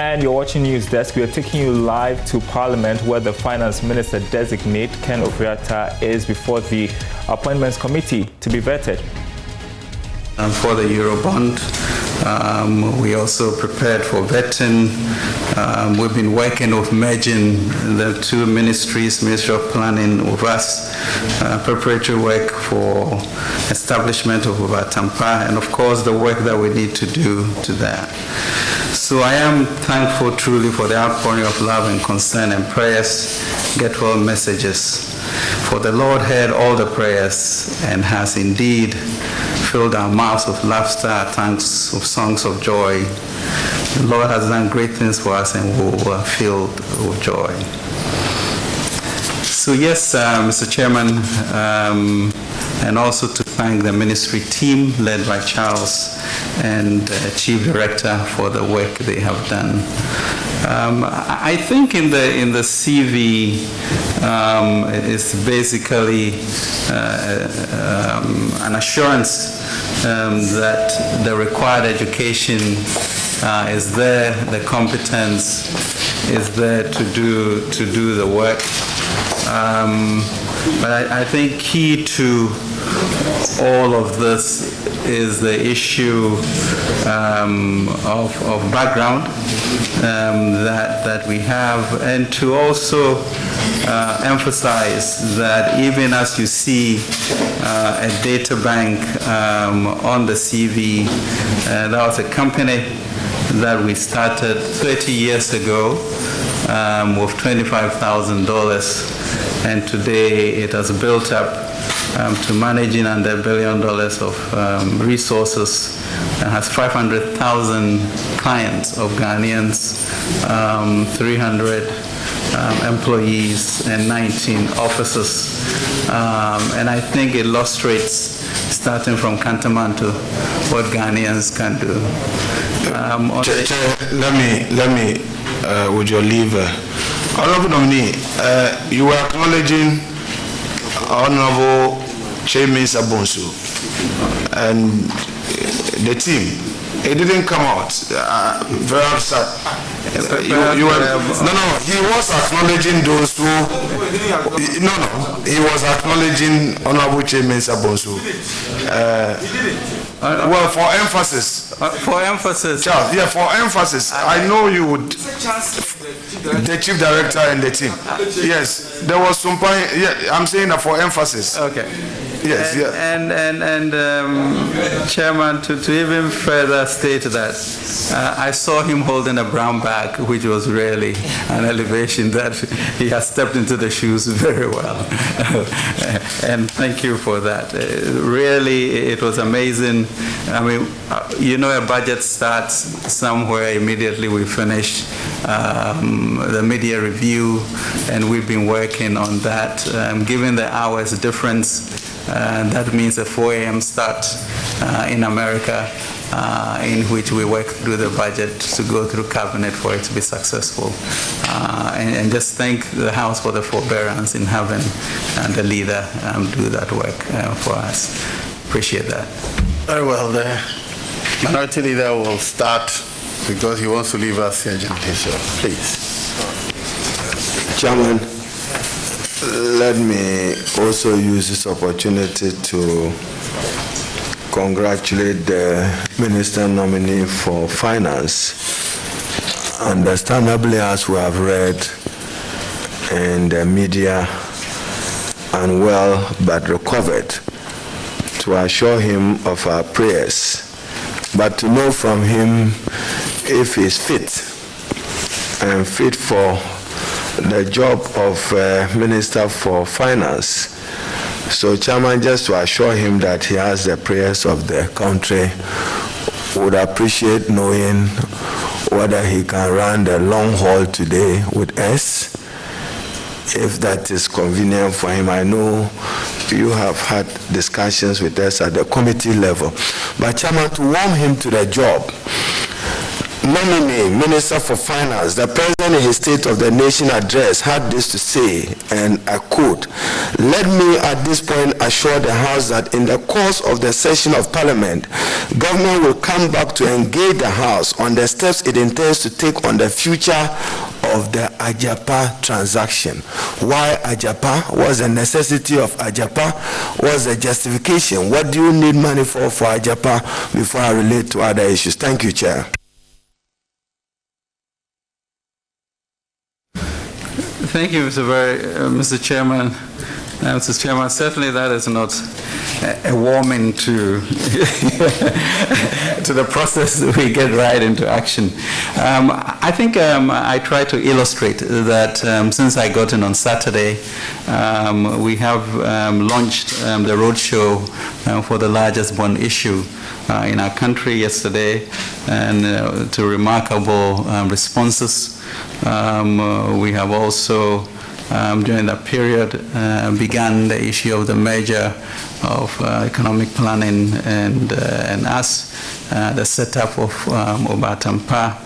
And you're watching News Desk. We are taking you live to Parliament, where the Finance Minister designate Ken Ofori-Atta is before the Appointments Committee to be vetted. For the Eurobond, we also prepared for vetting. We've been working of merging the two ministries, Ministry of Planning with us, preparatory work for establishment of Tampa, and of course the work that we need to do to that. So I am thankful truly for the outpouring of love and concern and prayers, get well messages. For the Lord heard all the prayers and has indeed filled our mouths with laughter, thanks of songs of joy. The Lord has done great things for us and we are filled with joy. So yes, Mr. Chairman, and also to thank the ministry team led by Charles and Chief Director for the work they have done. I think in the CV, it's basically an assurance that the required education is there, the competence is there to do the work. But I think key to all of this is the issue of background that we have, and to also emphasize that even as you see a Databank on the CV, that was a company that we started 30 years ago with $25,000, and today it has built up to managing under $1 billion of resources, and has 500,000 clients of Ghanaians, 300 employees, and 19 offices. And I think it illustrates, starting from Cantonment to what Ghanaians can do. Let me, with your leave, Honorable Nominee, you were acknowledging Honorable Chairman Sabonsu and the team. It didn't come out. Very upset. No, he was acknowledging those who. No, he was acknowledging Honorable Chairman Sabonsu. Well, for emphasis. Charles, yeah, for emphasis. I know you would. The Chief Director and the team. Yes, there was some point. Yeah, I'm saying that for emphasis. Okay. Yes, yeah. And Chairman, to even further state that I saw him holding a brown bag, which was really an elevation that he has stepped into the shoes very well. And thank you for that. Really, it was amazing. I mean, you know, a budget starts somewhere, immediately we finish the media review, and we've been working on that. Given the hours difference, that means a 4 a.m. start in America, in which we work through the budget to go through cabinet for it to be successful. And just thank the House for the forbearance in having the leader do that work for us. Appreciate that. Very well. The minority leader will start because he wants to leave us urgently. So please. Chairman, let me also use this opportunity to congratulate the Minister nominee for Finance. Understandably, as we have read in the media, unwell but recovered, to assure him of our prayers, but to know from him if he's fit and fit for the job of Minister for Finance. So, Chairman, just to assure him that he has the prayers of the country, would appreciate knowing whether he can run the long haul today with us, if that is convenient for him. I know you have had discussions with us at the committee level. But, Chairman, to warm him to the job, nominee, Minister for Finance, the President in his State of the Nation address had this to say, and I quote, "Let me at this point assure the House that in the course of the session of Parliament, government will come back to engage the House on the steps it intends to take on the future of the Agyapa transaction." Why Agyapa? What's the necessity of Agyapa? What's the justification? What do you need money for Agyapa before I relate to other issues? Thank you, Chair. Thank you, Mr. Chairman. Mr. Chairman, certainly that is not a warming to to the process that we get right into action. I think I try to illustrate that since I got in on Saturday, we have launched the Roadshow for the largest bond issue in our country yesterday, and to remarkable responses. We have also, during that period, began the issue of the merger of economic planning and us, the setup of Obatampa,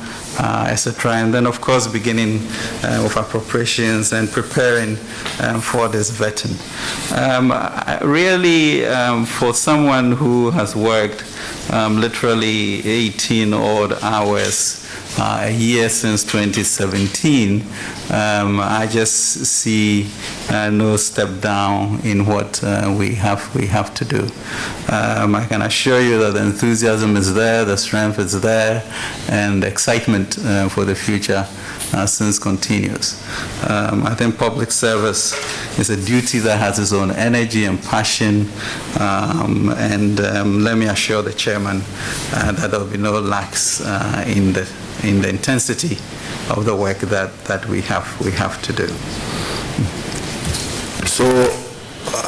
etc. And then, of course, beginning with appropriations and preparing for this vetting. Really, for someone who has worked literally 18 odd hours a year since 2017, I just see no step down in what we have to do. I can assure you that the enthusiasm is there, the strength is there, and the excitement for the future since continues. I think public service is a duty that has its own energy and passion, and let me assure the chairman that there will be no lacks in the intensity of the work that we have to do. So,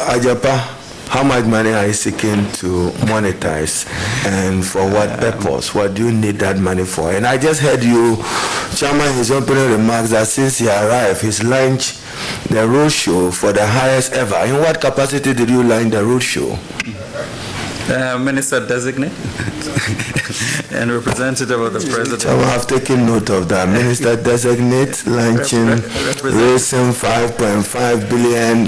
Agyapa, how much money are you seeking to monetize, and for what purpose? What do you need that money for? And I just heard you, Chairman, in his opening remarks that since he arrived, he's launched the Roadshow for the highest ever. In what capacity did you launch the Roadshow? Minister designate and representative of the president. I have taken note of that. Minister designate launching, raising $5.5 billion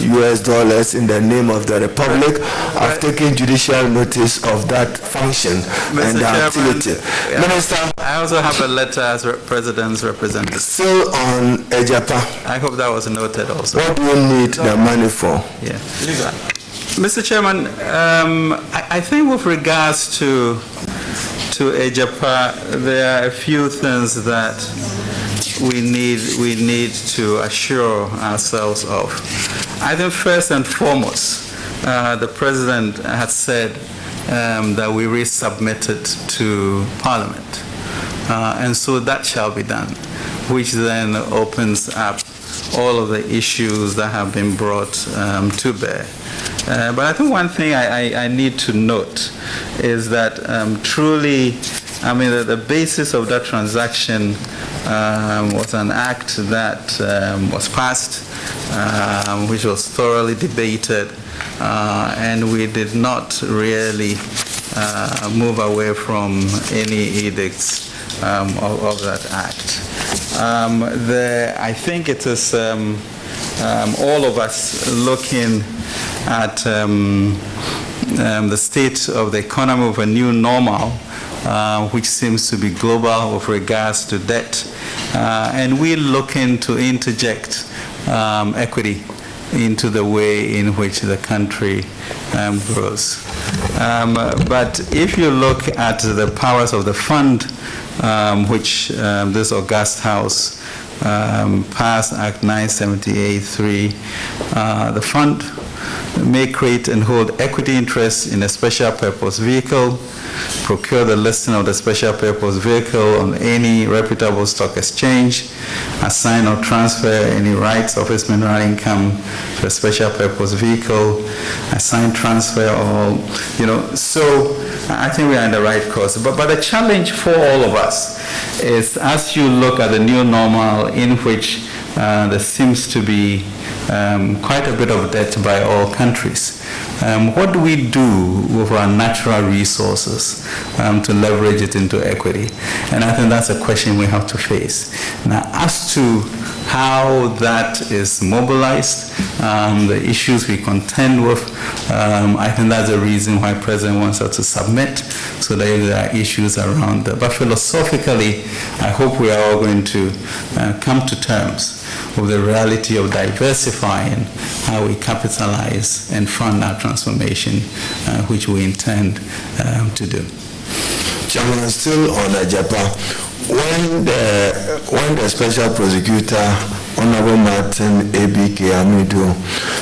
in the name of the Republic. I've taken judicial notice of that function and the activity. Yeah. Minister, I also have a letter as president's representative. Still on Agyapa. I hope that was noted also. What do you need the money for? Yeah. Mr. Chairman, I think with regards to Agyapa, there are a few things that we need to assure ourselves of. I think first and foremost, the President has said that we resubmit it to Parliament, and so that shall be done, which then opens up all of the issues that have been brought to bear. But I think one thing I need to note is that truly, I mean, the basis of that transaction was an act that was passed, which was thoroughly debated, and we did not really move away from any edicts of that act. I think it is all of us looking at the state of the economy of a new normal, which seems to be global with regards to debt, and we're looking to interject equity into the way in which the country grows. But if you look at the powers of the fund, which this august House passed Act 978(3), the fund may create and hold equity interests in a special purpose vehicle, procure the listing of the special purpose vehicle on any reputable stock exchange, assign or transfer any rights of its mineral income to a special purpose vehicle, assign, transfer, or, so I think we are in the right course. But the challenge for all of us is, as you look at the new normal in which there seems to be quite a bit of debt by all countries, what do we do with our natural resources to leverage it into equity? And I think that's a question we have to face. Now, as to how that is mobilized, the issues we contend with, I think that's the reason why President wants us to submit, so that there are issues around that. But philosophically, I hope we are all going to come to terms with the reality of diversifying how we capitalize and fund our transformation, which we intend to do. Chairman, still on Agyapa, when the special prosecutor, Honorable Martin A.B.K. Amidu,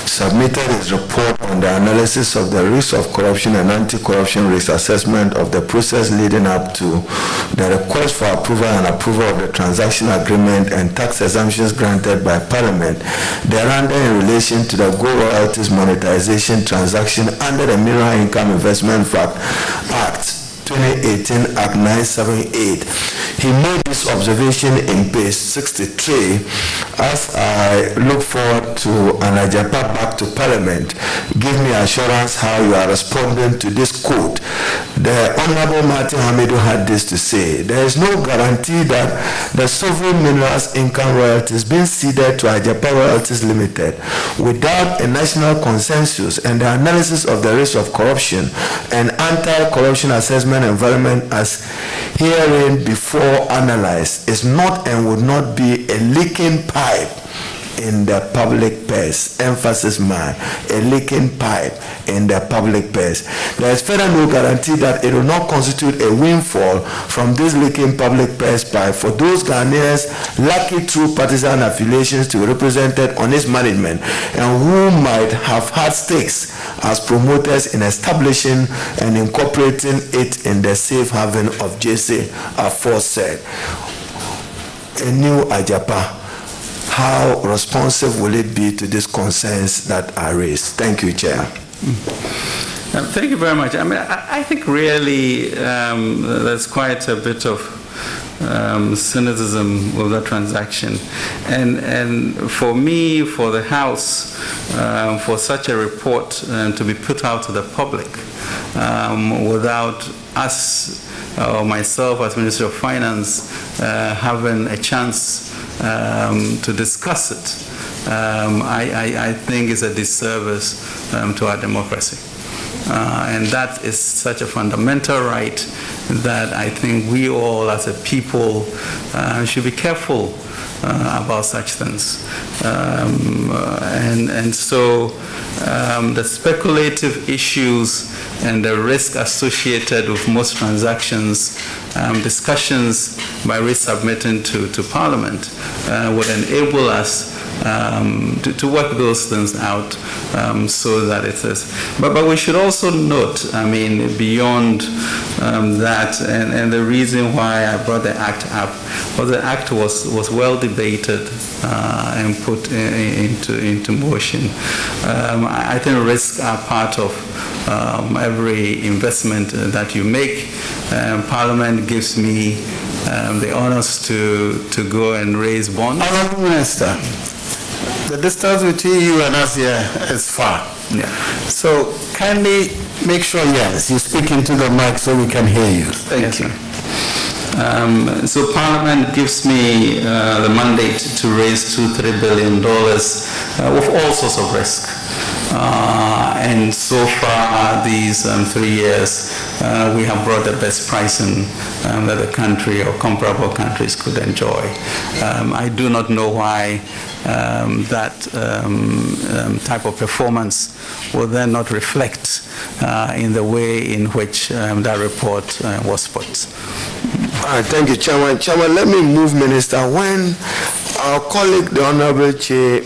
submitted his report on the analysis of the risk of corruption and anti-corruption risk assessment of the process leading up to the request for approval and approval of the transaction agreement and tax exemptions granted by Parliament, thereunder in relation to the gold royalties monetization transaction under the Mineral Income Investment Act 2018 Act 978. He made this observation in page 63. As I look forward to an Agyapa back to Parliament, give me assurance how you are responding to this quote. The Honorable Martin Hamidu had this to say: there is no guarantee that the sovereign minerals income royalties being ceded to Agyapa Royalties Limited without a national consensus and the analysis of the risk of corruption and anti-corruption assessment environment as herein before analyzed is not and would not be a leaking pipe in the public purse. Emphasis mine, a leaking pipe in the public purse. There is further no guarantee that it will not constitute a windfall from this leaking public purse pipe for those Ghanaians lucky through partisan affiliations to be represented on its management and who might have had stakes as promoters in establishing and incorporating it in the safe haven of JC aforesaid. A new Agyapa, how responsive will it be to these concerns that are raised? Thank you, Chair. Thank you very much. I mean, I think really there's quite a bit of cynicism with that transaction. And for me, for the House, for such a report to be put out to the public without us or myself as Minister of Finance having a chance to discuss it, I think is a disservice to our democracy. And that is such a fundamental right that I think we all as a people should be careful about such things. And so the speculative issues and the risk associated with most transactions, discussions by resubmitting to Parliament would enable us to work those things out so that it is. But we should also note, I mean, beyond that, and the reason why I brought the Act up, well, the Act was well debated and put into motion. I think risks are part of every investment that you make. Parliament gives me the honors to go and raise bonds. Honourable Minister, the distance between you and us here is far. Yeah. So kindly make sure, yes, you speak into the mic so we can hear you. Thank you. So Parliament gives me the mandate to raise $2-3 billion with all sorts of risk. And so far, these 3 years, we have brought the best pricing that the country or comparable countries could enjoy. I do not know why that type of performance will then not reflect in the way in which that report was put. All right, thank you, Chairman. Chairman, let me move, Minister. When our colleague, the Honorable Che,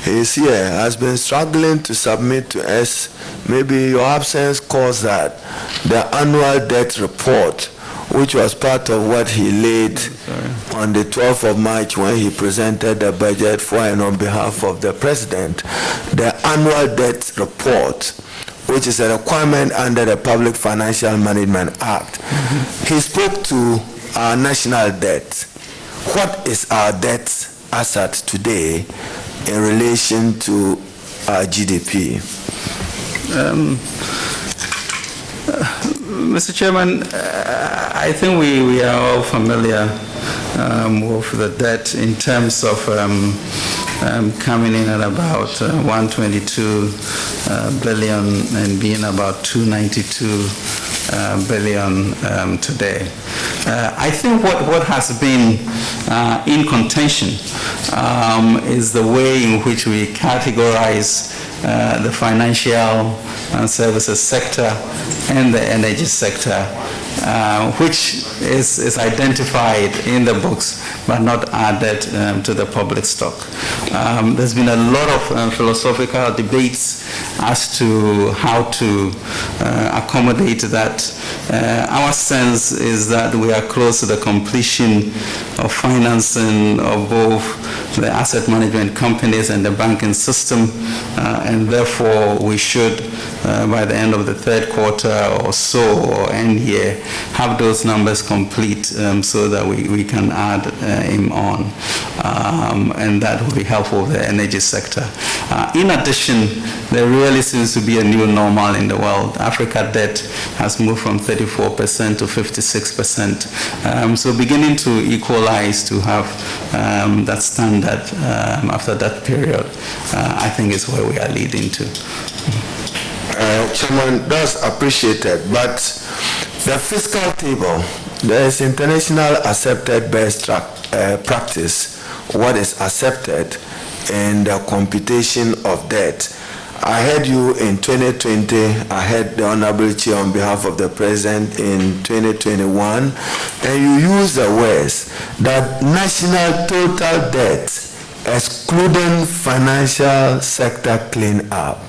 is here, has been struggling to submit to us, maybe your absence caused that, the annual debt report, which was part of what he laid on the 12th of March when he presented the budget for and on behalf of the President, the annual debt report, which is a requirement under the Public Financial Management Act. He spoke to our national debt. What is our debt asset today in relation to our GDP? Mr. Chairman, I think we are all familiar with the debt in terms of coming in at about 122 billion and being about 292 billion today. I think what has been in contention is the way in which we categorize the financial services sector and the energy sector, which is identified in the books but not added to the public stock. There's been a lot of philosophical debates as to how to accommodate that. Our sense is that we are close to the completion of financing of both the asset management companies and the banking system, and therefore we should, by the end of the third quarter or so, or end year, have those numbers complete so that we can add him on. And that will be helpful for the energy sector. In addition, there really seems to be a new normal in the world. Africa debt has moved from 34% to 56%. So beginning to equalize to have that standard after that period, I think is where we are leading to. Chairman, that's appreciated, but the fiscal table, there is international accepted best practice, what is accepted in the computation of debt. I heard you in 2020, I heard the Honorable Chair on behalf of the President in 2021, and you used the words that national total debt, excluding financial sector cleanup.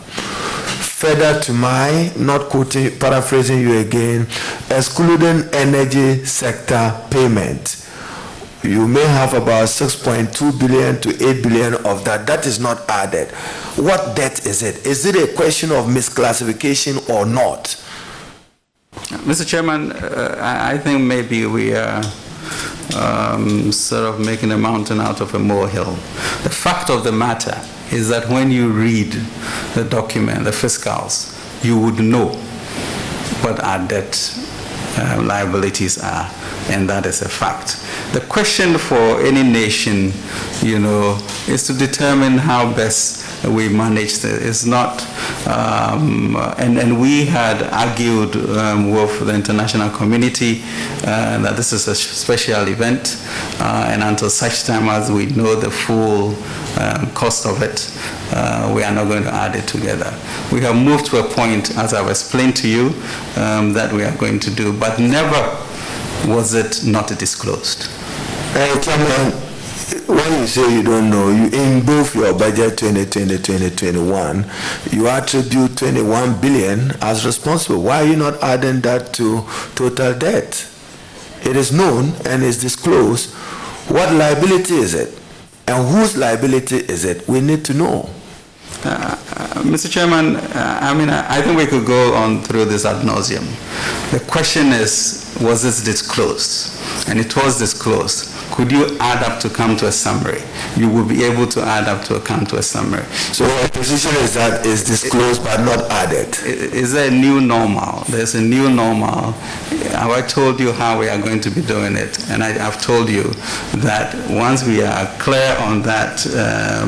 Further to my, not quoting, paraphrasing you again, excluding energy sector payment. You may have about 6.2 billion to 8 billion of that. That is not added. What debt is it? Is it a question of misclassification or not? Mr. Chairman, I think maybe we are sort of making a mountain out of a molehill. The fact of the matter is that when you read the document, the fiscals, you would know what our debt liabilities are, and that is a fact. The question for any nation, is to determine how best we manage it. It's not, and we had argued with the international community that this is a special event, and until such time as we know the full cost of it, we are not going to add it together. We have moved to a point, as I've explained to you, that we are going to do, but never was it not disclosed. Chairman, when you say you don't know, in both your budget 2020-2021, you attribute 21 billion as responsible. Why are you not adding that to total debt? It is known and is disclosed. What liability is it? And whose liability is it? We need to know. Mr. Chairman, I think we could go on through this ad nauseum. The question is, was this disclosed? And it was disclosed. Could you add up to come to a summary? You will be able to add up to come to a summary. So our position is that it's disclosed but not added. Is there a new normal? There's a new normal. I told you how we are going to be doing it, and I've told you that once we are clear on that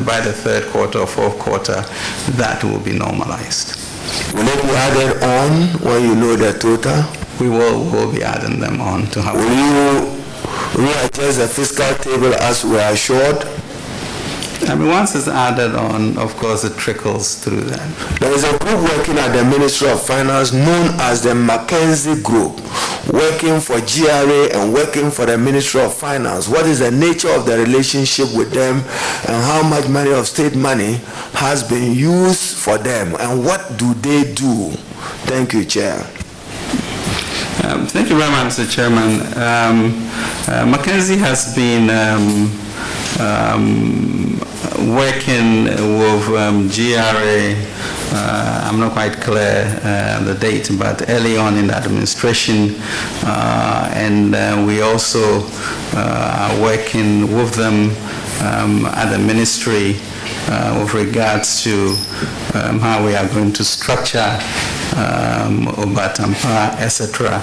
by the third quarter or fourth quarter, that will be normalized. Will it be added on when you know the total? We will be adding them on to have. Will you readjust the fiscal table as we are assured? Once it's added on, of course, it trickles through that. There is a group working at the Ministry of Finance known as the McKinsey Group, working for GRA and working for the Ministry of Finance. What is the nature of the relationship with them, and how much money of state money has been used for them, and what do they do? Thank you, Chair. Thank you very much, Mr. Chairman. McKinsey has been working with GRA, I'm not quite clear the date, but early on in the administration, and we also are working with them at the ministry with regards to how we are going to structure Obatampa, etc.,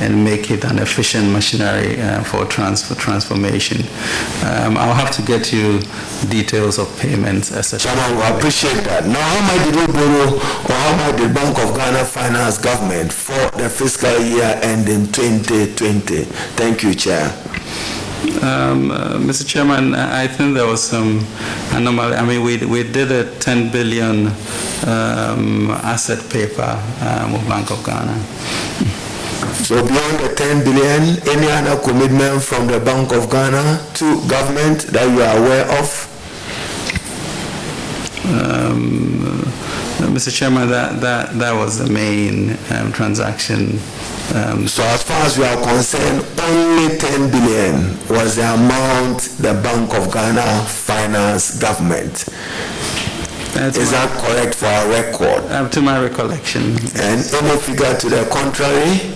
and make it an efficient machinery for transformation. I'll have to get you details of payments, etc. Chairman, we appreciate that. Now, how much did we borrow, or how much did Bank of Ghana finance government for the fiscal year ending 2020? Thank you, Chair. Mr. Chairman, I think there was some anomaly. I mean, we did a 10 billion asset paper with Bank of Ghana. So beyond the 10 billion, any other commitment from the Bank of Ghana to government that you are aware of? Mr. Chairman, that was the main transaction. So as far as we are concerned, only 10 billion was the amount the Bank of Ghana financed government. Is that correct for our record? To my recollection. And any figure to the contrary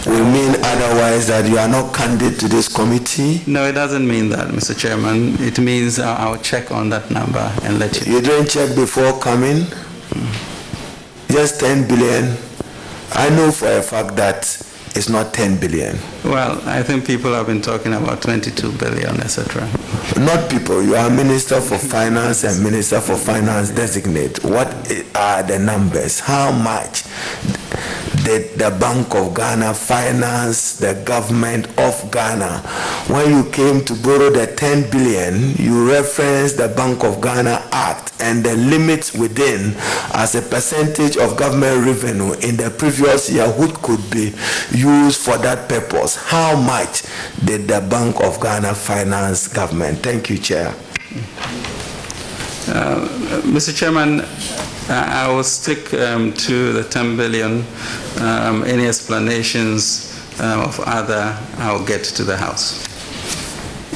will mean otherwise that you are not candidate to this committee? No, it doesn't mean that, Mr. Chairman. It means I'll check on that number and let you. You didn't check before coming? Just 10 billion? I know for a fact that it's not 10 billion. Well, I think people have been talking about 22 billion, etc. Not people. You are Minister for Finance and Minister for Finance designate. What are the numbers? How much did the Bank of Ghana finance the government of Ghana? When you came to borrow the 10 billion, you referenced the Bank of Ghana Act and the limits within as a percentage of government revenue in the previous year which could be used for that purpose. How much did the Bank of Ghana finance government? Thank you, Chair. Mr. Chairman, I will stick to the 10 billion. Any explanations of other, I'll get to the House.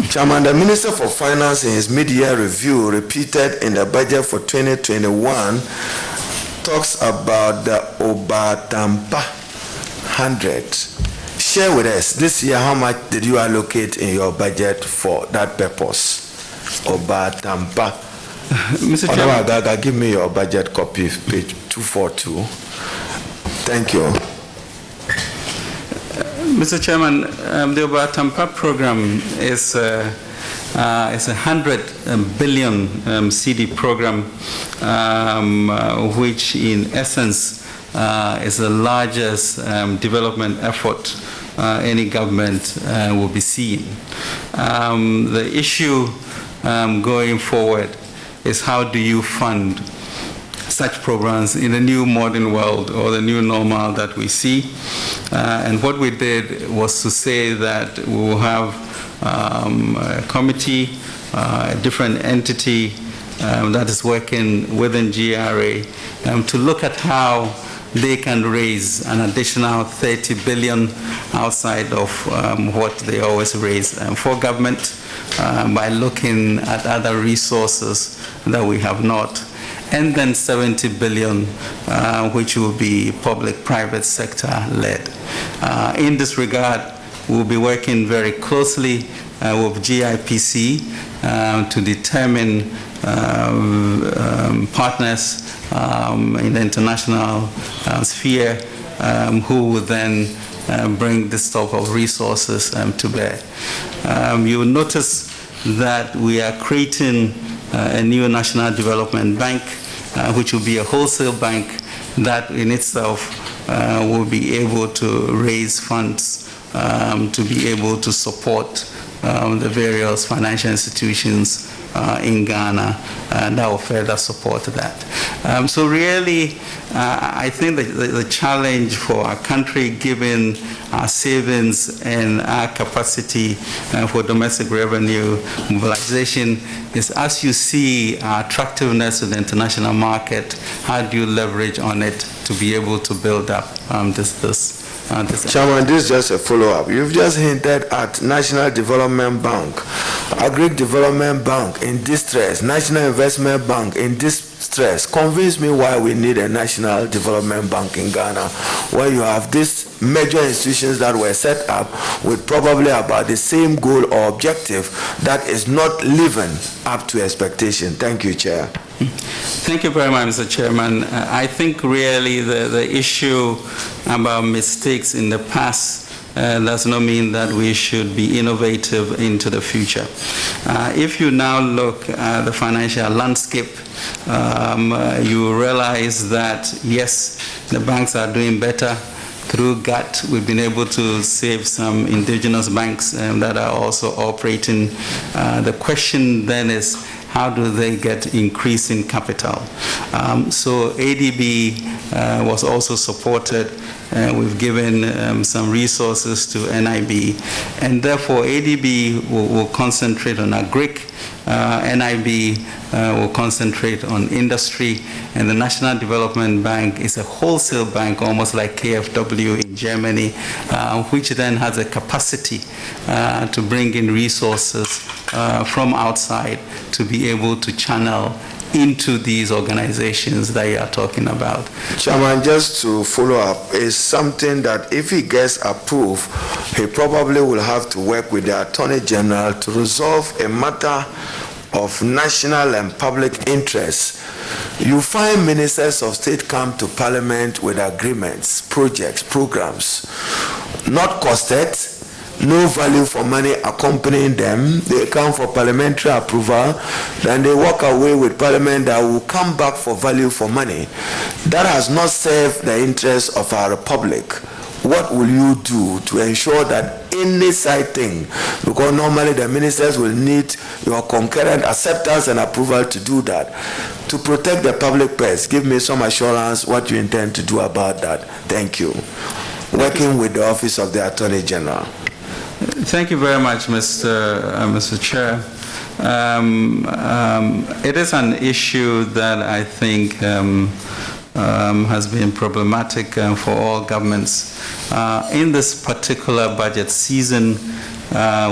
Chairman, the Minister for Finance in his mid-year review repeated in the budget for 2021 talks about the Obatampa 100. Share with us this year how much did you allocate in your budget for that purpose? Obatampa. Mr. Chairman, Gaga, give me your budget copy, page 242. Thank you. Mr. Chairman, the Obatampa program is a 100 billion CD program, which in essence is the largest development effort any government will be seeing. The issue going forward is how do you fund such programs in the new modern world or the new normal that we see. And what we did was to say that we will have a committee, a different entity that is working within GRA to look at how they can raise an additional 30 billion outside of what they always raise for government by looking at other resources that we have not. And then 70 billion, which will be public-private sector led. In this regard, we'll be working very closely with GIPC to determine partners in the international sphere who will then bring this type of resources to bear. You will notice that we are creating a new national development bank, which will be a wholesale bank that in itself will be able to raise funds to be able to support the various financial institutions in Ghana that will further support that. So really, I think that the challenge for our country, given our savings and our capacity for domestic revenue mobilization, is as you see our attractiveness in the international market, how do you leverage on it to be able to build up this Chairman, this is just a follow-up. You've just hinted at National Development Bank, Agri Development Bank in distress, National Investment Bank in stress. Convince me why we need a national development bank in Ghana, where you have these major institutions that were set up with probably about the same goal or objective that is not living up to expectation. Thank you, Chair. Thank you very much, Mr. Chairman. I think really the issue about mistakes in the past does not mean that we should be innovative into the future. If you now look at the financial landscape, you realize that, yes, the banks are doing better. Through GATT, we've been able to save some indigenous banks that are also operating. The question then is, how do they get increasing capital? So ADB was also supported. We've given some resources to NIB, and therefore ADB will concentrate on agric, NIB will concentrate on industry, and the National Development Bank is a wholesale bank, almost like KfW in Germany, which then has a capacity to bring in resources from outside to be able to channel into these organizations that you are talking about. Chairman, just to follow up, is something that if he gets approved, he probably will have to work with the Attorney General to resolve a matter of national and public interest. You find ministers of state come to Parliament with agreements, projects, programs, not costed, no value for money accompanying them. They come for parliamentary approval, then they walk away with Parliament that will come back for value for money. That has not served the interests of our republic. What will you do to ensure that any side thing, because normally the ministers will need your concurrent acceptance and approval to do that, to protect the public purse? Give me some assurance what you intend to do about that. Thank you. Working with the Office of the Attorney General. Thank you very much, Mr. Chair. It is an issue that I think has been problematic for all governments. In this particular budget season,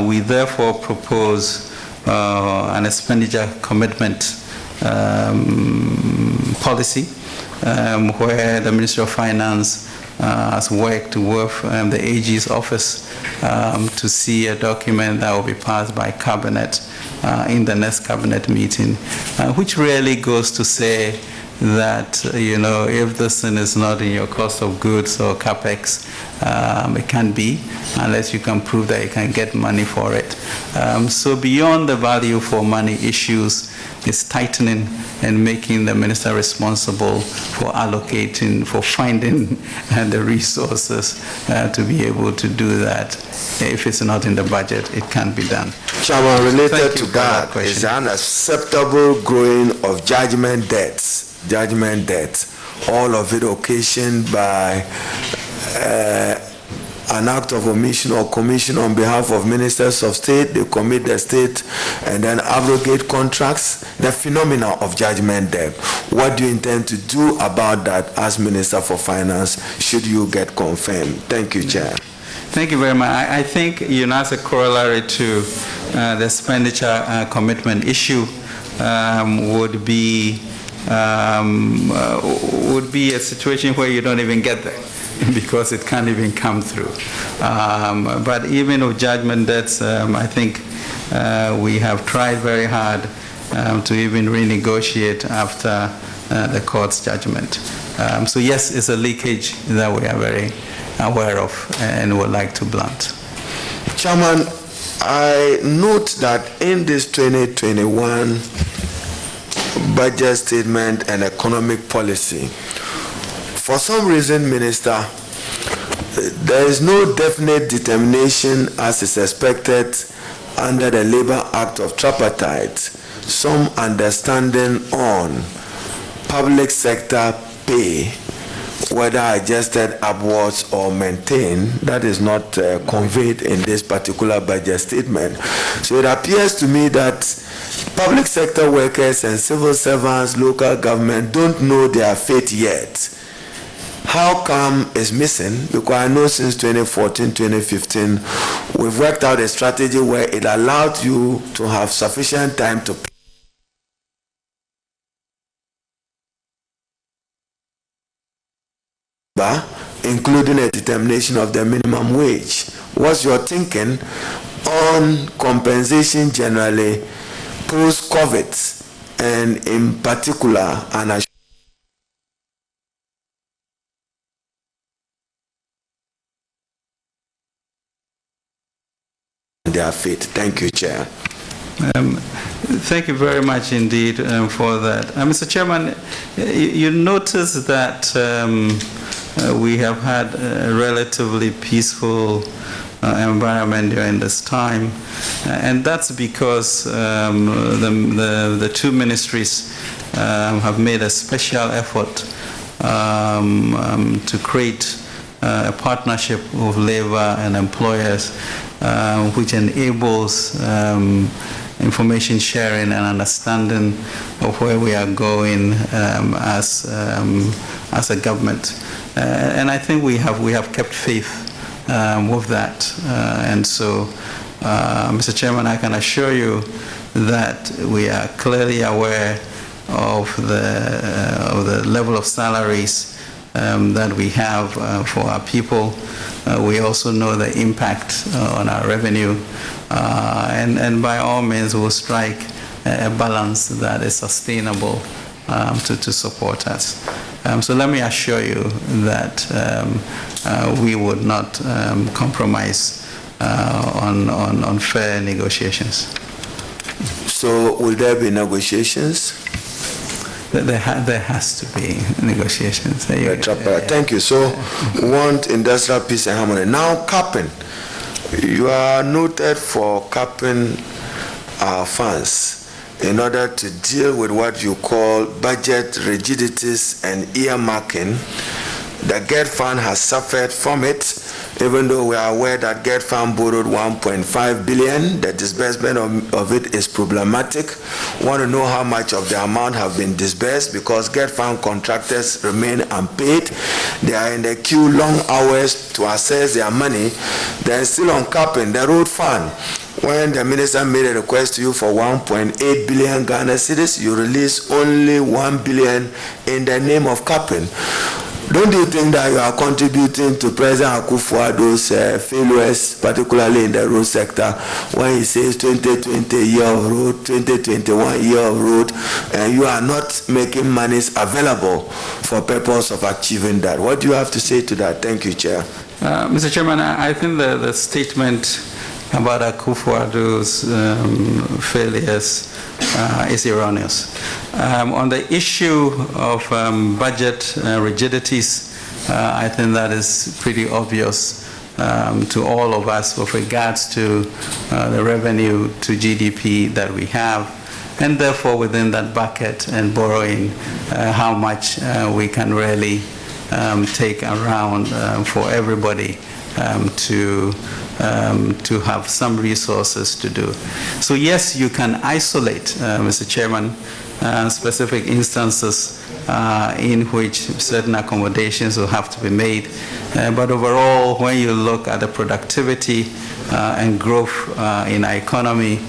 we therefore propose an expenditure commitment policy where the Ministry of Finance has worked with the AG's office to see a document that will be passed by Cabinet in the next Cabinet meeting, which really goes to say that, you know, if this thing is not in your cost of goods or capex, it can't be unless you can prove that you can get money for it. So beyond the value for money issues, is tightening and making the minister responsible for allocating, for finding the resources to be able to do that. If it's not in the budget, it can't be done. Chairman, related to that is an unacceptable growing of judgment debts. Judgment debts, all of it occasioned by an act of omission or commission on behalf of ministers of state. They commit the state and then abrogate contracts. The phenomena of judgment debt. What do you intend to do about that as Minister for Finance should you get confirmed? Thank you, Chair. Thank you very much. I think, you know, as a corollary to the expenditure commitment issue would be a situation where you don't even get there because it can't even come through. But even with judgment debts, I think we have tried very hard to even renegotiate after the court's judgment. So yes, it's a leakage that we are very aware of and would like to blunt. Chairman, I note that in this 2021 budget statement and economic policy, for some reason, Minister, there is no definite determination as is expected under the Labour Act of Tripartite, some understanding on public sector pay, whether adjusted upwards or maintained. That is not conveyed in this particular budget statement. So it appears to me that public sector workers and civil servants, local government, don't know their fate yet. How come it's missing? Because I know since 2014, 2015, we've worked out a strategy where it allowed you to have sufficient time to number, including a determination of the minimum wage. What's your thinking on compensation generally post-COVID, and in particular, an their fate? Thank you, Chair. Thank you very much indeed for that. Mr. Chairman, you notice that we have had a relatively peaceful environment during this time, and that's because the two ministries have made a special effort to create a partnership of labor and employers which enables information sharing and understanding of where we are going as a government, and I think we have kept faith with that, and so, Mr. Chairman, I can assure you that we are clearly aware of the level of salaries that we have for our people. We also know the impact on our revenue, and by all means we'll strike a balance that is sustainable to support us. So let me assure you that we would not compromise on fair negotiations. So will there be negotiations? There has to be negotiations. Thank you. So we want industrial peace and harmony. Now capping. You are noted for capping our funds in order to deal with what you call budget rigidities and earmarking. The GET Fund has suffered from it, even though we are aware that GET Fund borrowed 1.5 billion. The disbursement of it is problematic. We want to know how much of the amount have been disbursed, because GET Fund contractors remain unpaid. They are in the queue long hours to access their money. They're still on capping. The road fund, when the minister made a request to you for 1.8 billion Ghana cedis, you released only 1 billion in the name of capping. Don't you think that you are contributing to President Akufo-Addo's failures, particularly in the road sector, when he says 2020 year of road, 2021 year of road, and you are not making monies available for purpose of achieving that? What do you have to say to that? Thank you, Chair. Mr. Chairman, I think the statement about Akufo-Addo's failures is erroneous. On the issue of budget rigidities, I think that is pretty obvious to all of us with regards to the revenue to GDP that we have, and therefore within that bucket and borrowing, how much we can really take around for everybody to have some resources to do. So yes, you can isolate, Mr. Chairman, specific instances in which certain accommodations will have to be made. But overall, when you look at the productivity and growth in our economy,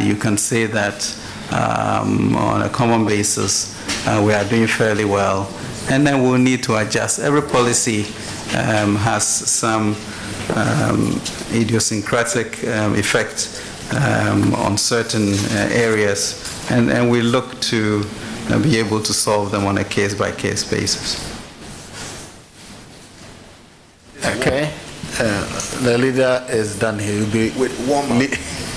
you can say that on a common basis, we are doing fairly well. And then we'll need to adjust. Every policy has some idiosyncratic effect on certain areas, and we look to be able to solve them on a case-by-case basis. Okay. The leader is done here. You'll be with warm up.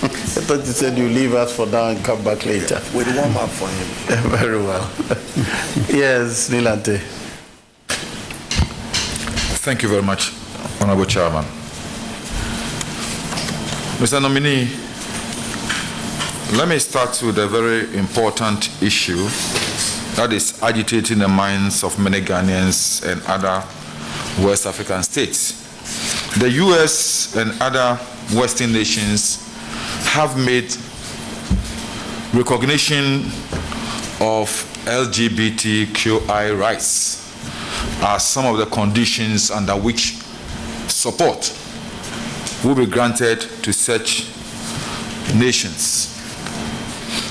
I thought you said you leave us for now and come back later. With warm up for him. Very well. Yes, Nilante. Thank you very much, Honorable Chairman. Mr. Nominee, let me start with a very important issue that is agitating the minds of many Ghanaians and other West African states. The US and other Western nations have made recognition of LGBTQI rights as some of the conditions under which support will be granted to such nations.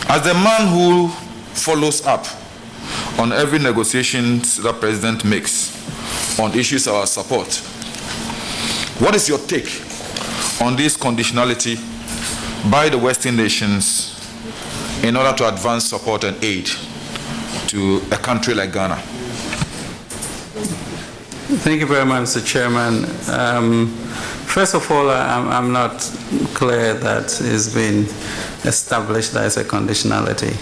As the man who follows up on every negotiation that President makes, on issues of our support. What is your take on this conditionality by the Western nations in order to advance support and aid to a country like Ghana? Thank you very much, Mr. Chairman. First of all, I'm not clear that it's been established as a conditionality.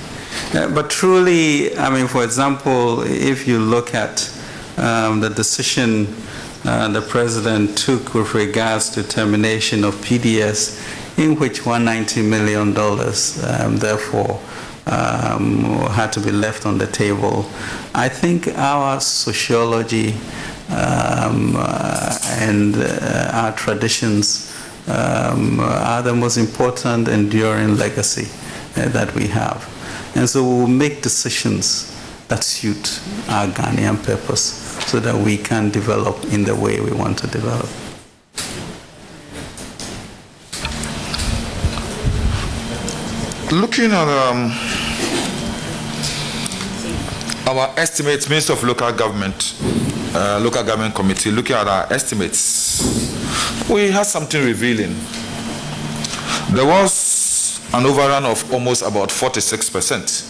But truly, I mean, for example, if you look at the decision the President took with regards to termination of PDS, in which $190 million therefore had to be left on the table, I think our sociology and our traditions are the most important enduring legacy that we have. And so we'll make decisions that suit our Ghanaian purpose so that we can develop in the way we want to develop. Looking at our estimates, Minister of Local Government Committee, looking at our estimates, we had something revealing. There was an overrun of almost about 46%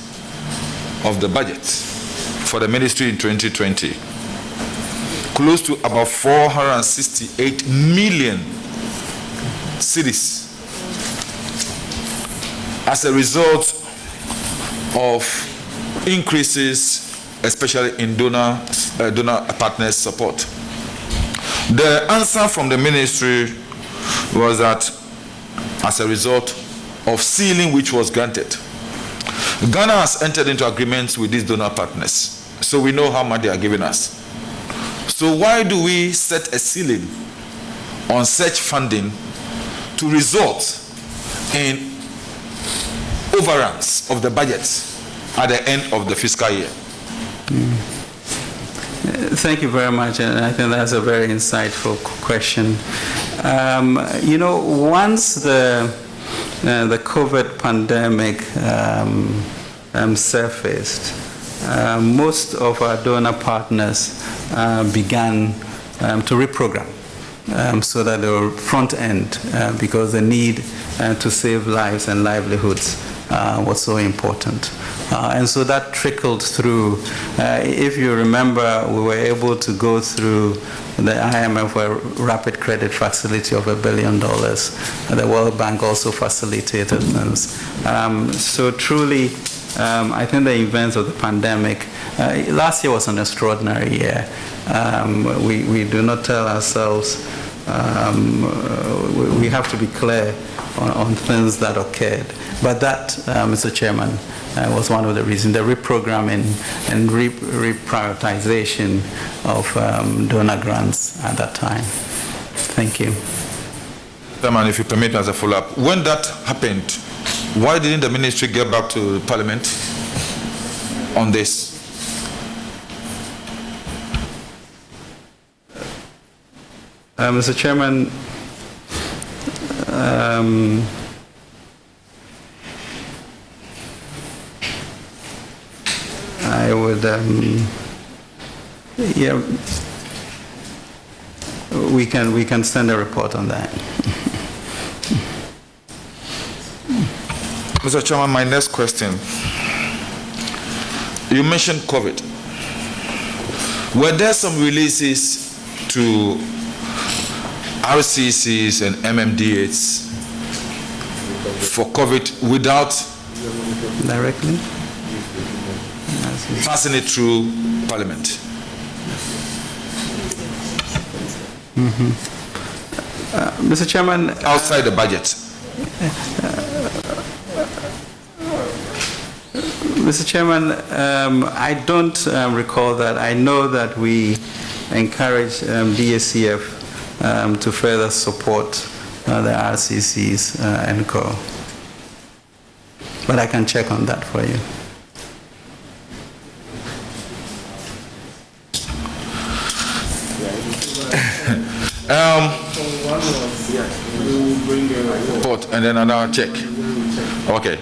of the budget for the ministry in 2020, close to about 468 million cedis as a result of increases, especially in donor partners' support. The answer from the ministry was that as a result of ceiling which was granted, Ghana has entered into agreements with these donor partners, so we know how much they are giving us. So why do we set a ceiling on such funding to result in overruns of the budget at the end of the fiscal year? Thank you very much, and I think that's a very insightful question. You know, once the COVID pandemic surfaced, most of our donor partners began to reprogram so that they were front end because the need to save lives and livelihoods was so important. And so that trickled through. If you remember, we were able to go through the IMF rapid credit facility of $1 billion. The World Bank also facilitated things. So truly, I think the events of the pandemic, last year was an extraordinary year. We do not tell ourselves, we have to be clear on things that occurred. But that, Mr. Chairman, was one of the reasons, the reprogramming and reprioritization of donor grants at that time. Thank you. Chairman, if you permit me as a follow-up, when that happened, why didn't the ministry get back to Parliament on this? Mr. Chairman, I would, yeah, we can send a report on that. Mr. Chairman, my next question. You mentioned COVID. Were there some releases to RCCs and MMDAs for COVID without Directly? passing it through Parliament? Mr. Chairman, Outside the budget? Mr. Chairman, I don't recall that. I know that we encourage DACF to further support the RCCs and co. But I can check on that for you. Report and then another check. Okay.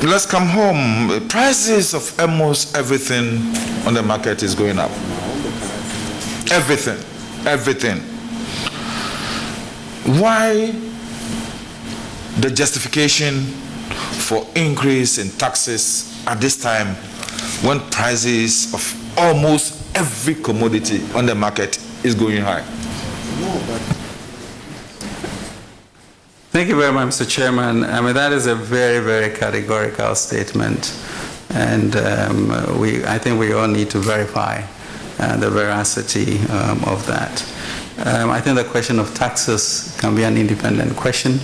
let's come home. Prices of almost everything on the market is going up. Everything. Why the justification for increase in taxes at this time when prices of almost every commodity on the market is going high? Thank you very much, Mr. Chairman. I mean, that is a very, very categorical statement. And I think we all need to verify the veracity of that. I think the question of taxes can be an independent question,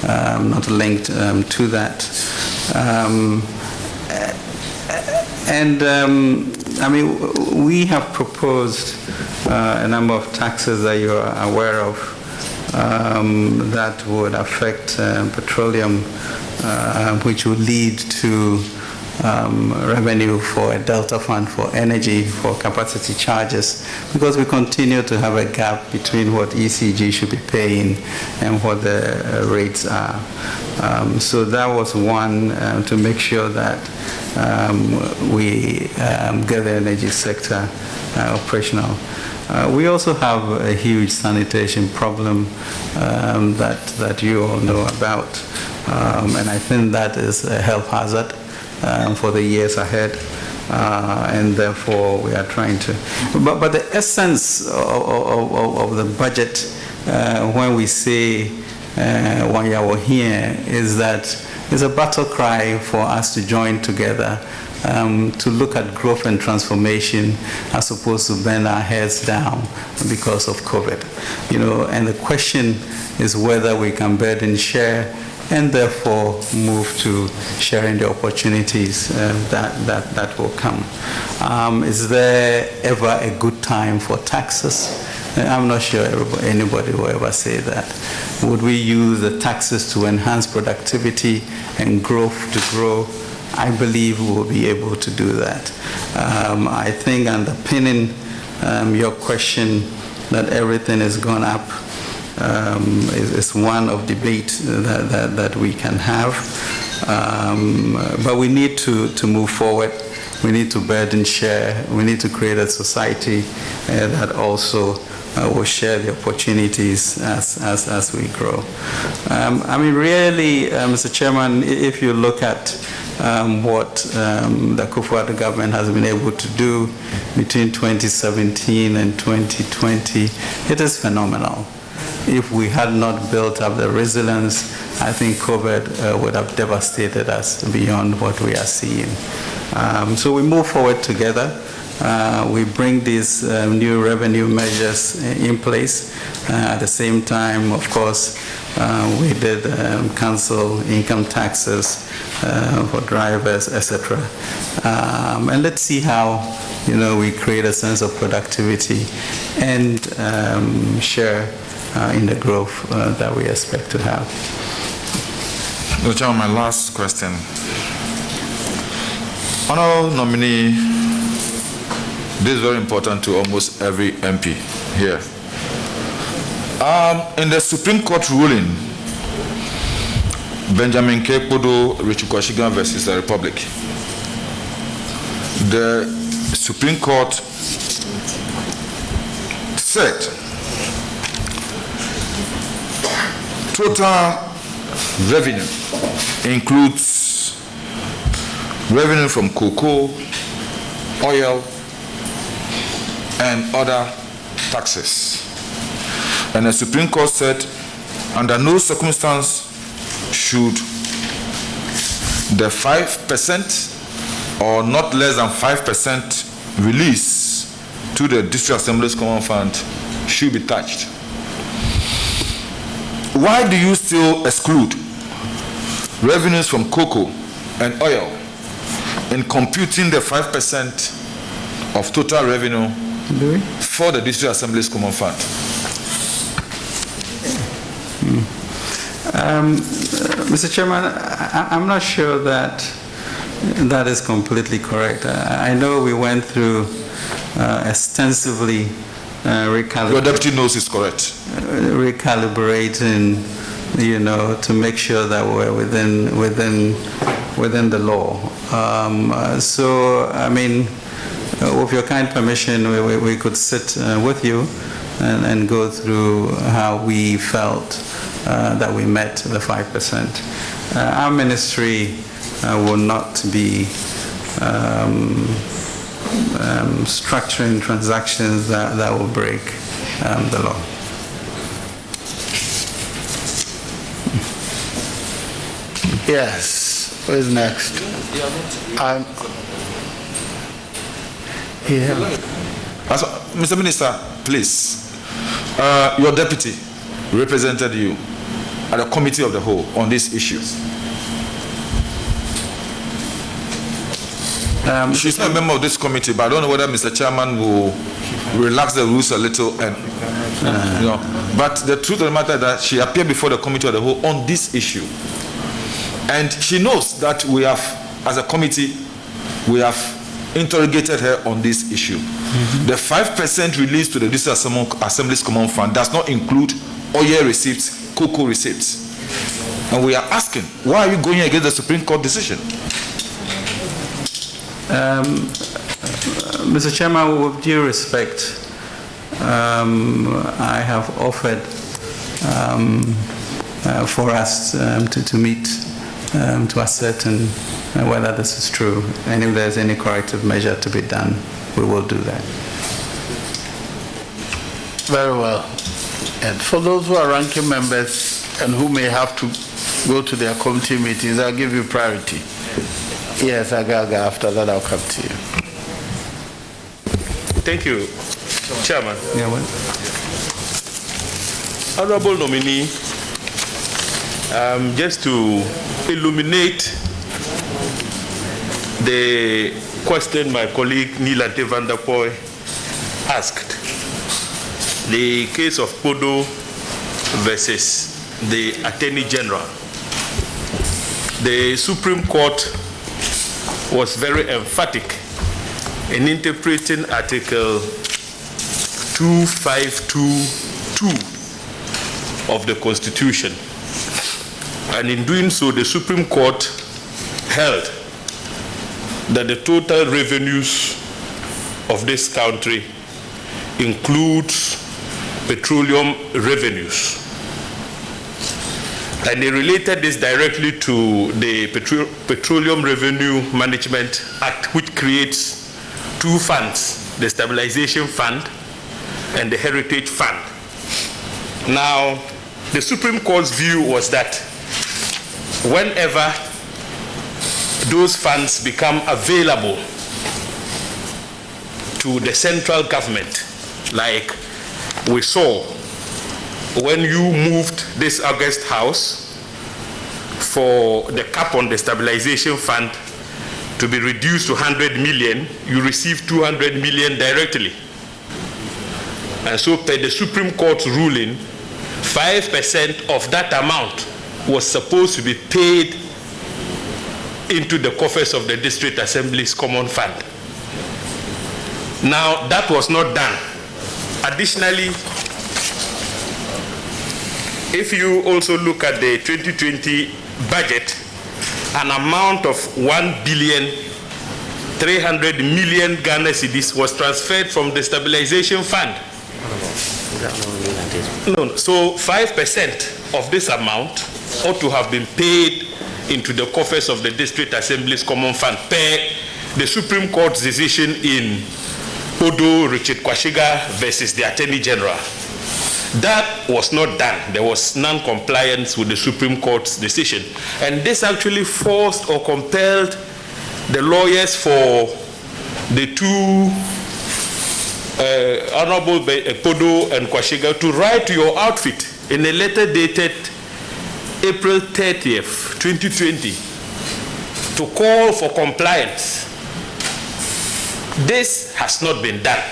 not linked to that. I mean, we have proposed a number of taxes that you are aware of that would affect petroleum, which would lead to revenue for a Delta Fund for energy, for capacity charges, because we continue to have a gap between what ECG should be paying and what the rates are. So that was one, to make sure that we get the energy sector operational. We also have a huge sanitation problem that you all know about, and I think that is a health hazard for the years ahead, and therefore we are trying to. But the essence of the budget, when we say one year here, is that it's a battle cry for us to join together to look at growth and transformation as opposed to bend our heads down because of COVID. You know, and the question is whether we can burden share and therefore move to sharing the opportunities that will come. Is there ever a good time for taxes? I'm not sure anybody will ever say that. Would we use the taxes to enhance productivity and growth to grow? I believe we will be able to do that. I think underpinning your question that everything has gone up is one of debate that we can have. But we need to move forward. We need to burden share. We need to create a society that also will share the opportunities as we grow. I mean, really, Mr. Chairman, if you look at what the Kufuor government has been able to do between 2017 and 2020, it is phenomenal. If we had not built up the resilience, I think COVID would have devastated us beyond what we are seeing. So we move forward together. We bring these new revenue measures in place. At the same time, of course, we did cancel income taxes for drivers, etc. And let's see how, you know, we create a sense of productivity and share in the growth that we expect to have. Mr. Chairman, my last question. Honorable nominee, this is very important to almost every MP here. In the Supreme Court ruling, Benjamin Kekpodo Rechukwashigan versus the Republic, the Supreme Court said total revenue includes revenue from cocoa, oil, and other taxes. And the Supreme Court said, under no circumstance should the 5% or not less than 5% release to the District Assembly's Common Fund should be touched. Why do you still exclude revenues from cocoa and oil in computing the 5% of total revenue for the District Assembly's Common Fund? Mr. Chairman, I'm not sure that that is completely correct. I know we went through extensively recalibrating. Your deputy knows it's correct. Recalibrating to make sure that we're within the law. So, I mean, with your kind permission, we could sit with you and go through how we felt that we met the 5%. Our ministry will not be structuring transactions that will break the law. Yes. Who's next? Mr. Minister, please. Your deputy represented you at the committee of the whole on these issues. She's not a member of this committee, but I don't know whether Mr. Chairman will relax the rules a little. And but the truth of the matter is that she appeared before the committee of the whole on this issue. And she knows that we have, as a committee, we have interrogated her on this issue. The 5% released to the District Assembly's Common Fund does not include oil receipts, cocoa receipts. And we are asking, why are you going against the Supreme Court decision? Mr. Chairman, with due respect, I have offered for us to meet to ascertain whether this is true, and if there's any corrective measure to be done, we will do that. Very well. And for those who are ranking members and who may have to go to their committee meetings, I'll give you priority. Yes, Agaga, after that I'll come to you. Thank you, Chairman. Yeah, well. Honorable nominee, just to illuminate the question my colleague Nilante van der Poy asked, the case of Podo versus the Attorney General. The Supreme Court was very emphatic in interpreting Article 2522 of the Constitution. And in doing so, the Supreme Court held that the total revenues of this country includes petroleum revenues. And they related this directly to the Petroleum Revenue Management Act, which creates two funds, the Stabilization Fund and the Heritage Fund. Now, the Supreme Court's view was that whenever those funds become available to the central government, like we saw when you moved this August House for the cap on the Stabilization Fund to be reduced to 100 million, you received 200 million directly. And so per the Supreme Court's ruling, 5% of that amount was supposed to be paid into the coffers of the District Assembly's Common Fund. Now, that was not done. Additionally, if you also look at the 2020 budget, an amount of 1,300 million Ghana cedis was transferred from the Stabilization Fund. No, so 5% of this amount ought to have been paid into the coffers of the District Assembly's Common Fund per the Supreme Court's decision in Podo Richard Kwashiga versus the Attorney General. That was not done. There was non-compliance with the Supreme Court's decision. And this actually forced or compelled the lawyers for the two Honorable Podo and Kwashiga to write to your outfit in a letter dated April 30th, 2020, to call for compliance. This has not been done.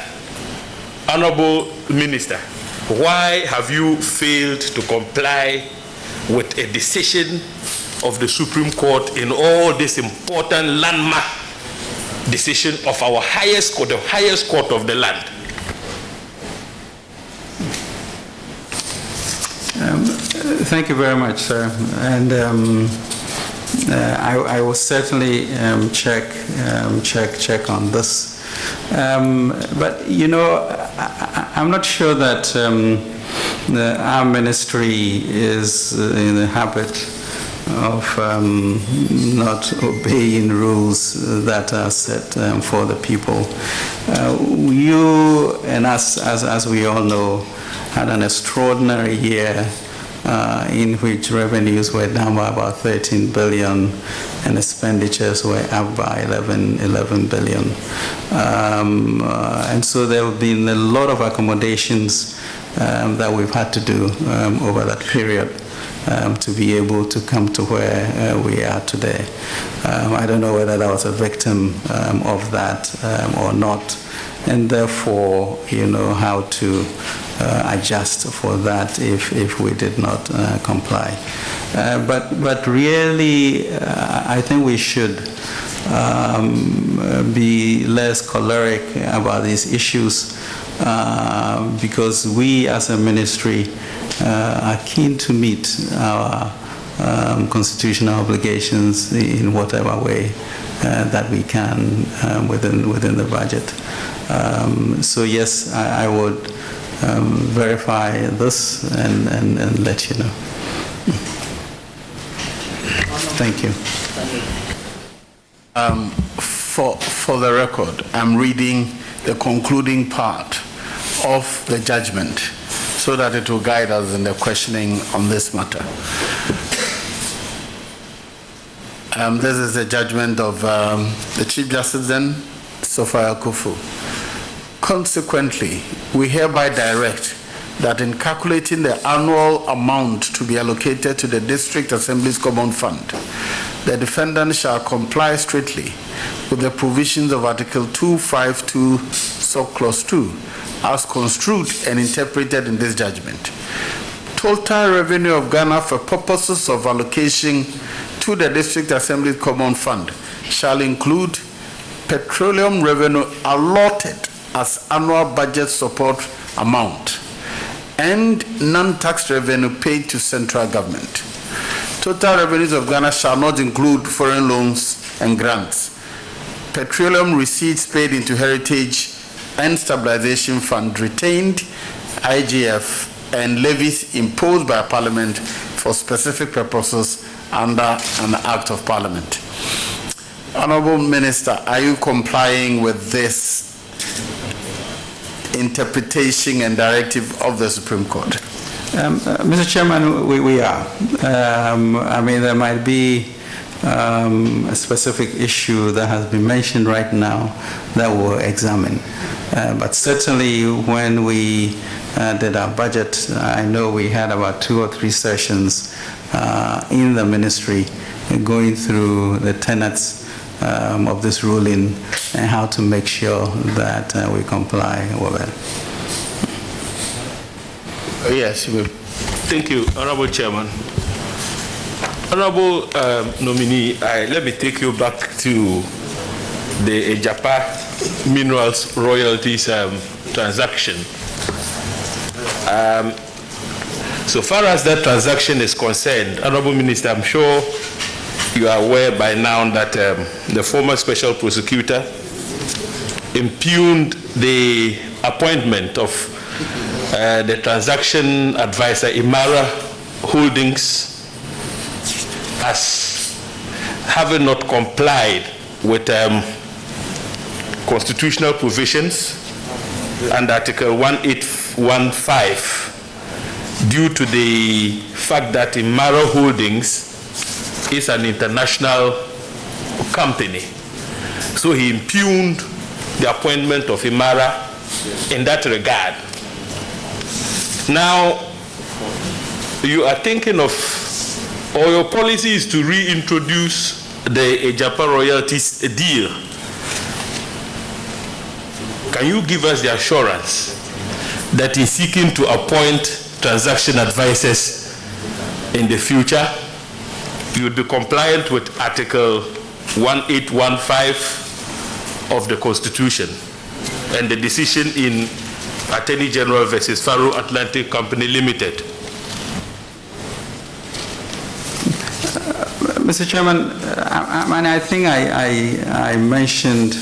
Honorable Minister, why have you failed to comply with a decision of the Supreme Court in all this important landmark decision of our highest court, the highest court of the land? Thank you very much, sir. And I will certainly check on this. But you know, I'm not sure that our ministry is in the habit of not obeying rules that are set for the people. You and us, as we all know, had an extraordinary year in which revenues were down by about 13 billion and expenditures were up by 11 billion. And so there have been a lot of accommodations that we've had to do over that period to be able to come to where we are today. I don't know whether that was a victim of that or not, and therefore, you know, how to adjust for that if we did not comply. But really, I think we should be less choleric about these issues because we as a ministry are keen to meet our constitutional obligations in whatever way that we can within the budget. So yes, I would verify this and let you know. Thank you. For the record, I'm reading the concluding part of the judgment so that it will guide us in the questioning on this matter. This is the judgment of the Chief Justice then, Sophia Kufu. Consequently, we hereby direct that in calculating the annual amount to be allocated to the District Assembly's Common Fund, the defendant shall comply strictly with the provisions of Article 252, Subclause 2, as construed and interpreted in this judgment. Total revenue of Ghana for purposes of allocation to the District Assembly's Common Fund shall include petroleum revenue allotted as annual budget support amount and non-tax revenue paid to central government. Total revenues of Ghana shall not include foreign loans and grants, petroleum receipts paid into Heritage and Stabilization Fund retained, IGF, and levies imposed by Parliament for specific purposes under an Act of Parliament. Honorable Minister, are you complying with this interpretation and directive of the Supreme Court? Mr. Chairman, we are. I mean, there might be a specific issue that has been mentioned right now that we'll examine. But certainly when we did our budget, I know we had about 2 or 3 sessions in the ministry going through the tenets of this ruling and how to make sure that we comply with it. Yes, you will. Thank you, Honorable Chairman. Honorable nominee, let me take you back to the Agyapa Minerals Royalties transaction. So far as that transaction is concerned, Honorable Minister, I'm sure you are aware by now that the former special prosecutor impugned the appointment of the transaction advisor Imara Holdings as having not complied with constitutional provisions and Article 1815 due to the fact that Imara Holdings is an international company. So he impugned the appointment of Imara in that regard. Now, you are thinking of, or your policy is to reintroduce the Agyapa royalties deal. Can you give us the assurance that he's seeking to appoint transaction advisors in the future? You would be compliant with Article 1815 of the Constitution and the decision in Attorney General versus Faro Atlantic Company Limited. Mr. Chairman, I think I mentioned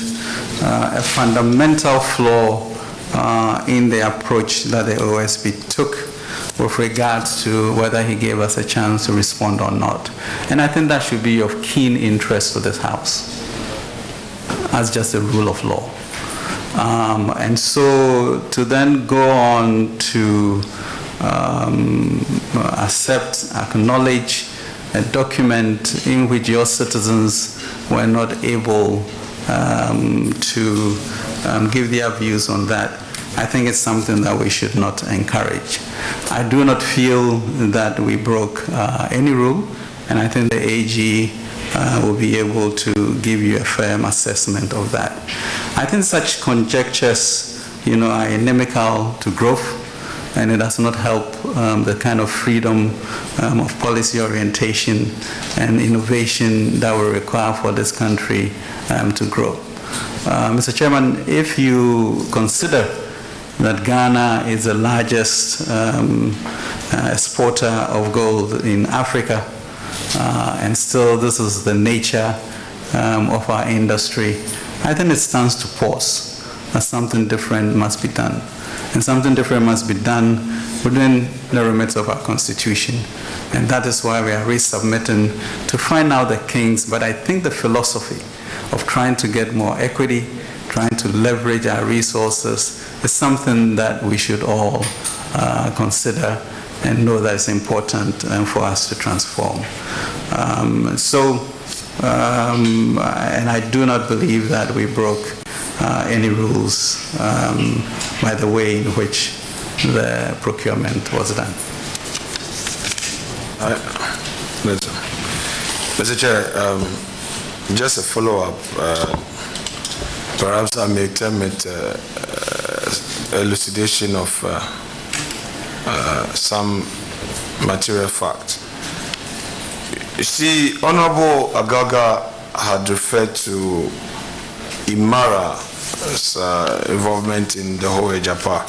a fundamental flaw in the approach that the OSP took with regards to whether he gave us a chance to respond or not. And I think that should be of keen interest to this House as just a rule of law. And so to then go on to accept, acknowledge a document in which your citizens were not able to give their views on that, I think it's something that we should not encourage. I do not feel that we broke any rule, and I think the AG will be able to give you a firm assessment of that. I think such conjectures, are inimical to growth, and it does not help the kind of freedom of policy orientation and innovation that we require for this country to grow. Mr. Chairman, if you consider that Ghana is the largest exporter of gold in Africa, and still this is the nature of our industry, I think it stands to pause that something different must be done. And something different must be done within the remits of our Constitution. And that is why we are resubmitting to find out the kinks. But I think the philosophy of trying to get more equity, trying to leverage our resources, is something that we should all consider and know that it's important for us to transform. And I do not believe that we broke any rules by the way in which the procurement was done. Mr. Chair, just a follow-up. Perhaps I may term it elucidation of some material facts. You see, Honorable Agaga had referred to Imara's involvement in the whole Agyapa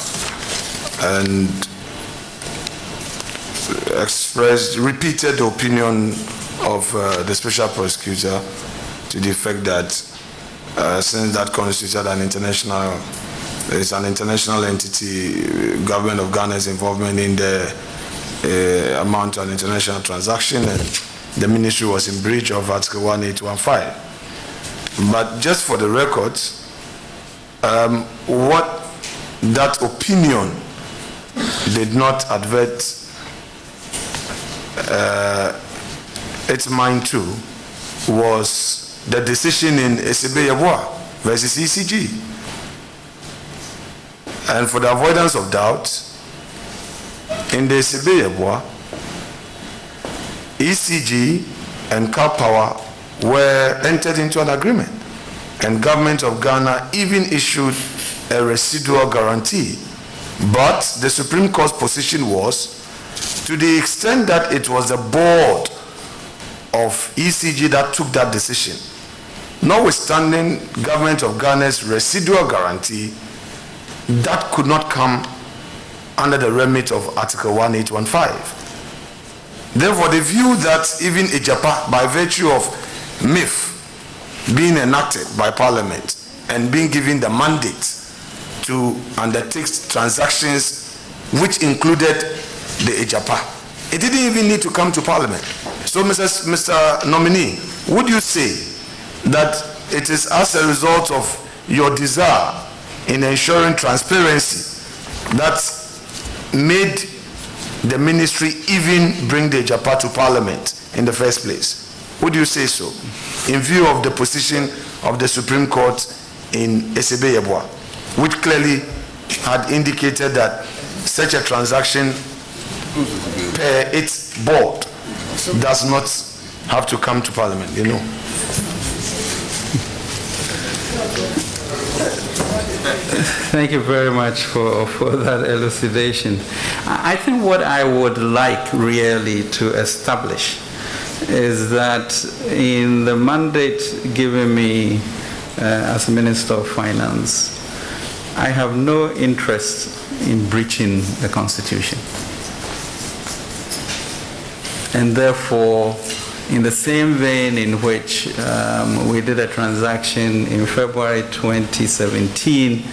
and repeated the opinion of the special prosecutor to the effect that since that constituted an international, it's an international entity, government of Ghana's involvement in the amount of international transaction, and the ministry was in breach of Article 1815. But just for the record, what that opinion did not advert its mind to was the decision in Esebe-Yeboah versus ECG. And for the avoidance of doubt, in the Esebe-Yeboah, ECG and Cal Power were entered into an agreement, and government of Ghana even issued a residual guarantee. But the Supreme Court's position was, to the extent that it was the board of ECG that took that decision, notwithstanding government of Ghana's residual guarantee, that could not come under the remit of Article 1815. Therefore, the view that even Agyapa, by virtue of MIF being enacted by Parliament and being given the mandate to undertake transactions which included the Agyapa, it didn't even need to come to Parliament. So, Mr. Nominee, would you say that it is as a result of your desire in ensuring transparency that made the ministry even bring the Agyapa to Parliament in the first place? Would you say so, in view of the position of the Supreme Court in Esebe-Yeboah, which clearly had indicated that such a transaction per its board does not have to come to Parliament, Thank you very much for that elucidation. I think what I would like really to establish is that in the mandate given me as Minister of Finance, I have no interest in breaching the Constitution. And therefore, in the same vein in which we did a transaction in February 2017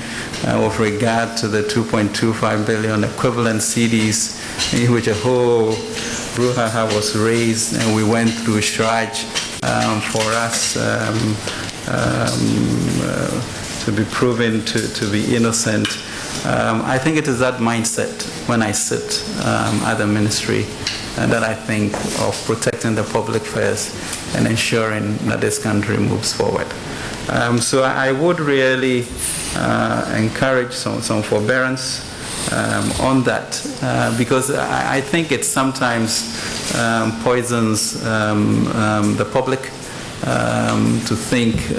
with regard to the 2.25 billion equivalent CDs, in which a whole brouhaha was raised, and we went through charge for us to be proven to be innocent. I think it is that mindset when I sit at the ministry that I think of protecting the public first and ensuring that this country moves forward. So I would really encourage some forbearance on that, because I think it sometimes poisons the public to think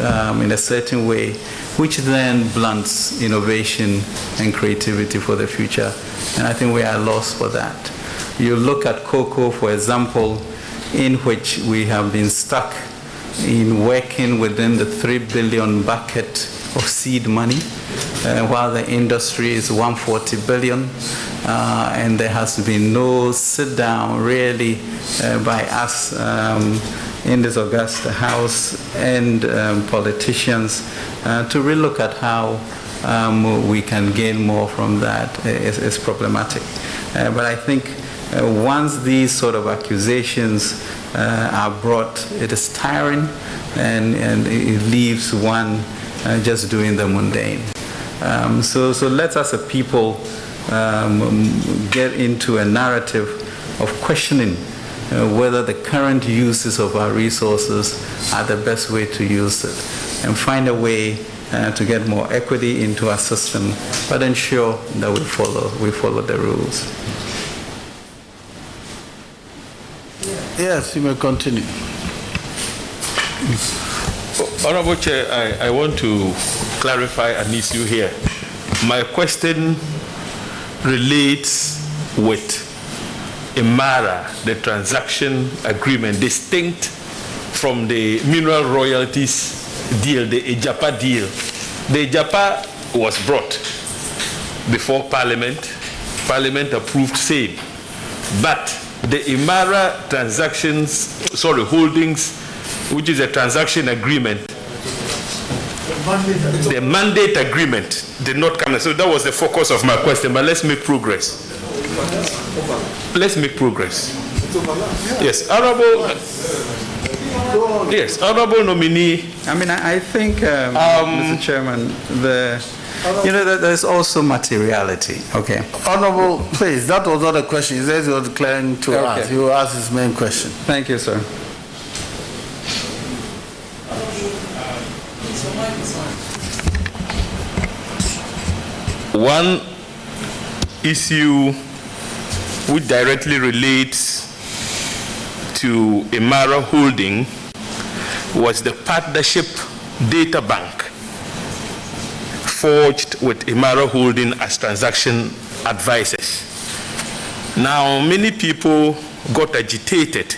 in a certain way, which then blunts innovation and creativity for the future. And I think we are lost for that. You look at cocoa, for example, in which we have been stuck in working within the 3 billion bucket of seed money, while the industry is 140 billion, and there has been no sit down really by us in this august house and politicians to relook at how we can gain more from that. Is problematic. But I think once these sort of accusations are brought, it is tiring, and it leaves one just doing the mundane. So let us as a people get into a narrative of questioning whether the current uses of our resources are the best way to use it, and find a way to get more equity into our system, but ensure that we follow the rules. Yes, you may continue. Honorable Chair, I want to clarify an issue here. My question relates with Imara, the transaction agreement, distinct from the mineral royalties deal, the Agyapa deal. The Agyapa was brought before Parliament. Parliament approved same. But the Imara holdings, which is a transaction agreement, the mandate agreement did not come. So that was the focus of my question, but let's make progress. Let's make progress. Yes, honorable nominee. I mean, I think, Mr. Chairman, there's also materiality. Okay. Honorable, please, that was not a question. He says he was declaring to us. He will ask his main question. Thank you, sir. One issue which directly relates to Imara Holding was the partnership Databank forged with Imara Holding as transaction advisors. Now, many people got agitated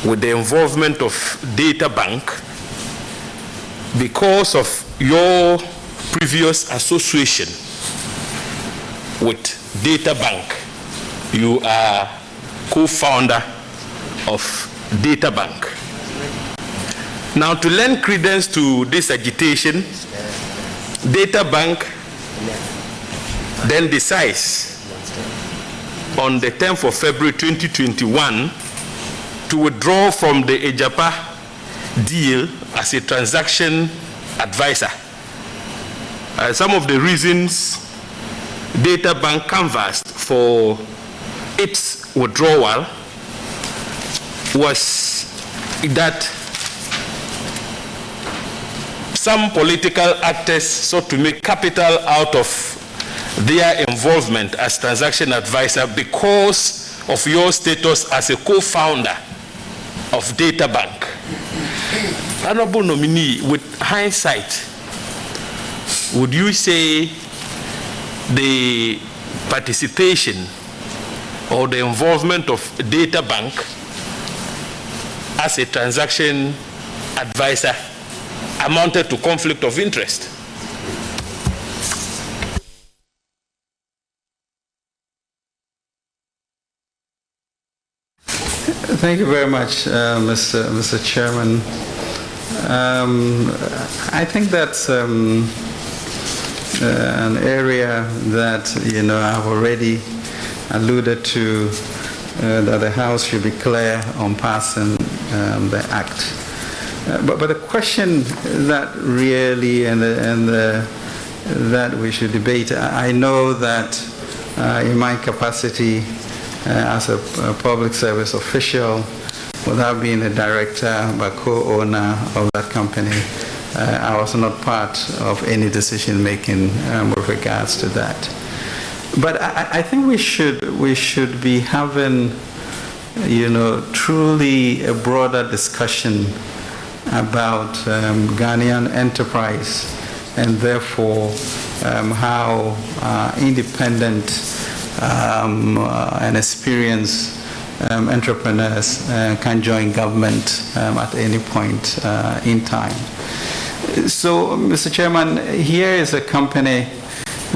with the involvement of Databank because of your previous association with Databank. You are co-founder of Databank. Now, to lend credence to this agitation, Databank then decides on the 10th of February 2021 to withdraw from the Agyapa deal as a transaction advisor. Some of the reasons Databank canvassed for its withdrawal was that some political actors sought to make capital out of their involvement as transaction advisor because of your status as a co-founder of Databank. Honorable nominee, with hindsight, would you say the participation or the involvement of Databank as a transaction advisor amounted to conflict of interest? Thank you very much, Mr. Chairman. I think that's an area that, I've already alluded to, that the House should be clear on passing the Act. But the question that really that we should debate, I know that in my capacity as a public service official, without being a director but co-owner of that company, I was not part of any decision making with regards to that. But I think we should be having, truly a broader discussion about Ghanaian enterprise, and therefore how independent and experienced entrepreneurs can join government at any point in time. So, Mr. Chairman, here is a company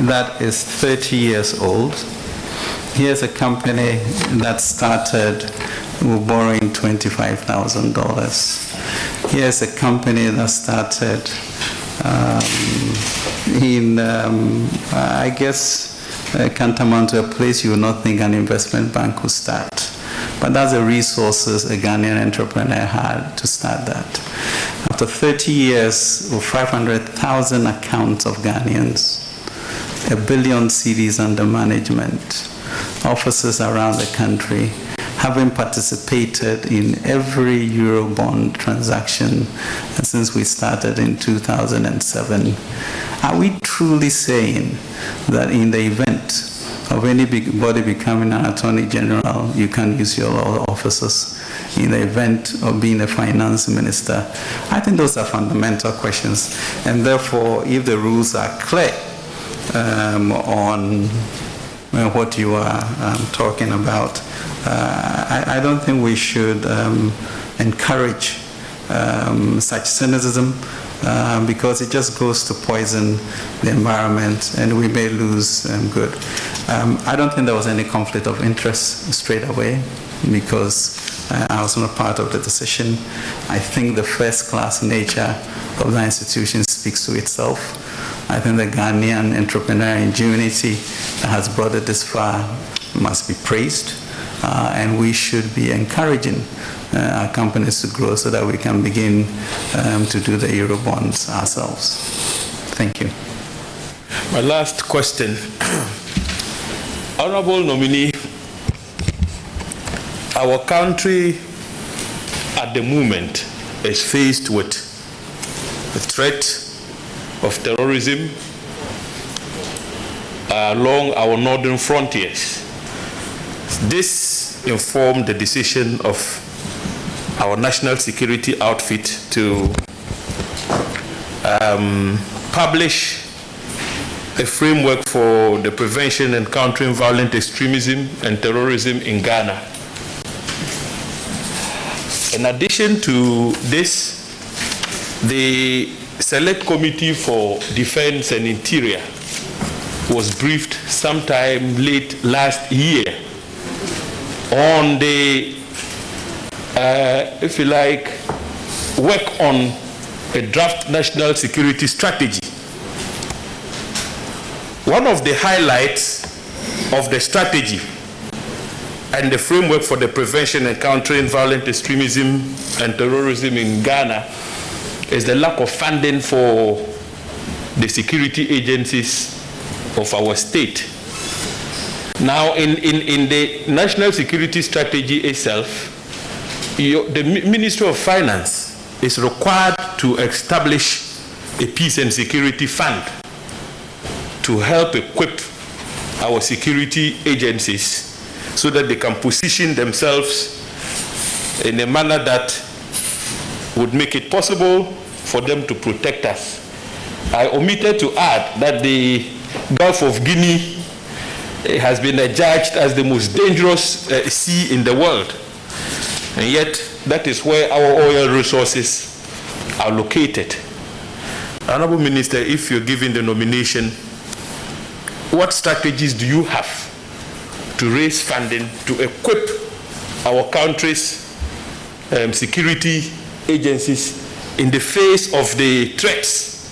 that is 30 years old. Here's a company that started with borrowing $25,000. Here's a company that started I guess, tantamount to a place you would not think an investment bank would start. But that's the resources a Ghanaian entrepreneur had to start that. After 30 years with 500,000 accounts of Ghanaians, 1 billion cedis under management, offices around the country, having participated in every Eurobond transaction since we started in 2007, are we truly saying that in the event of anybody becoming an attorney general, you can use your law offices? In the event of being a finance minister? I think those are fundamental questions. And therefore, if the rules are clear on what you are talking about, I don't think we should encourage such cynicism because it just goes to poison the environment and we may lose good. I don't think there was any conflict of interest straight away because I was not part of the decision. I think the first-class nature of the institution speaks to itself. I think the Ghanaian entrepreneurial ingenuity that has brought it this far must be praised. And we should be encouraging our companies to grow so that we can begin to do the Eurobonds ourselves. Thank you. My last question. Honorable nominee, our country at the moment is faced with the threat of terrorism along our northern frontiers. This informed the decision of our national security outfit to publish a framework for the prevention and countering violent extremism and terrorism in Ghana. In addition to this, the Select Committee for Defense and Interior was briefed sometime late last year on the, if you like, work on a draft national security strategy. One of the highlights of the strategy and the framework for the prevention and countering violent extremism and terrorism in Ghana is the lack of funding for the security agencies of our state. Now, in the national security strategy itself, the Ministry of Finance is required to establish a peace and security fund to help equip our security agencies so that they can position themselves in a manner that would make it possible for them to protect us. I omitted to add that the Gulf of Guinea has been adjudged as the most dangerous sea in the world. And yet, that is where our oil resources are located. Honorable Minister, if you're given the nomination, what strategies do you have to raise funding to equip our country's security agencies in the face of the threats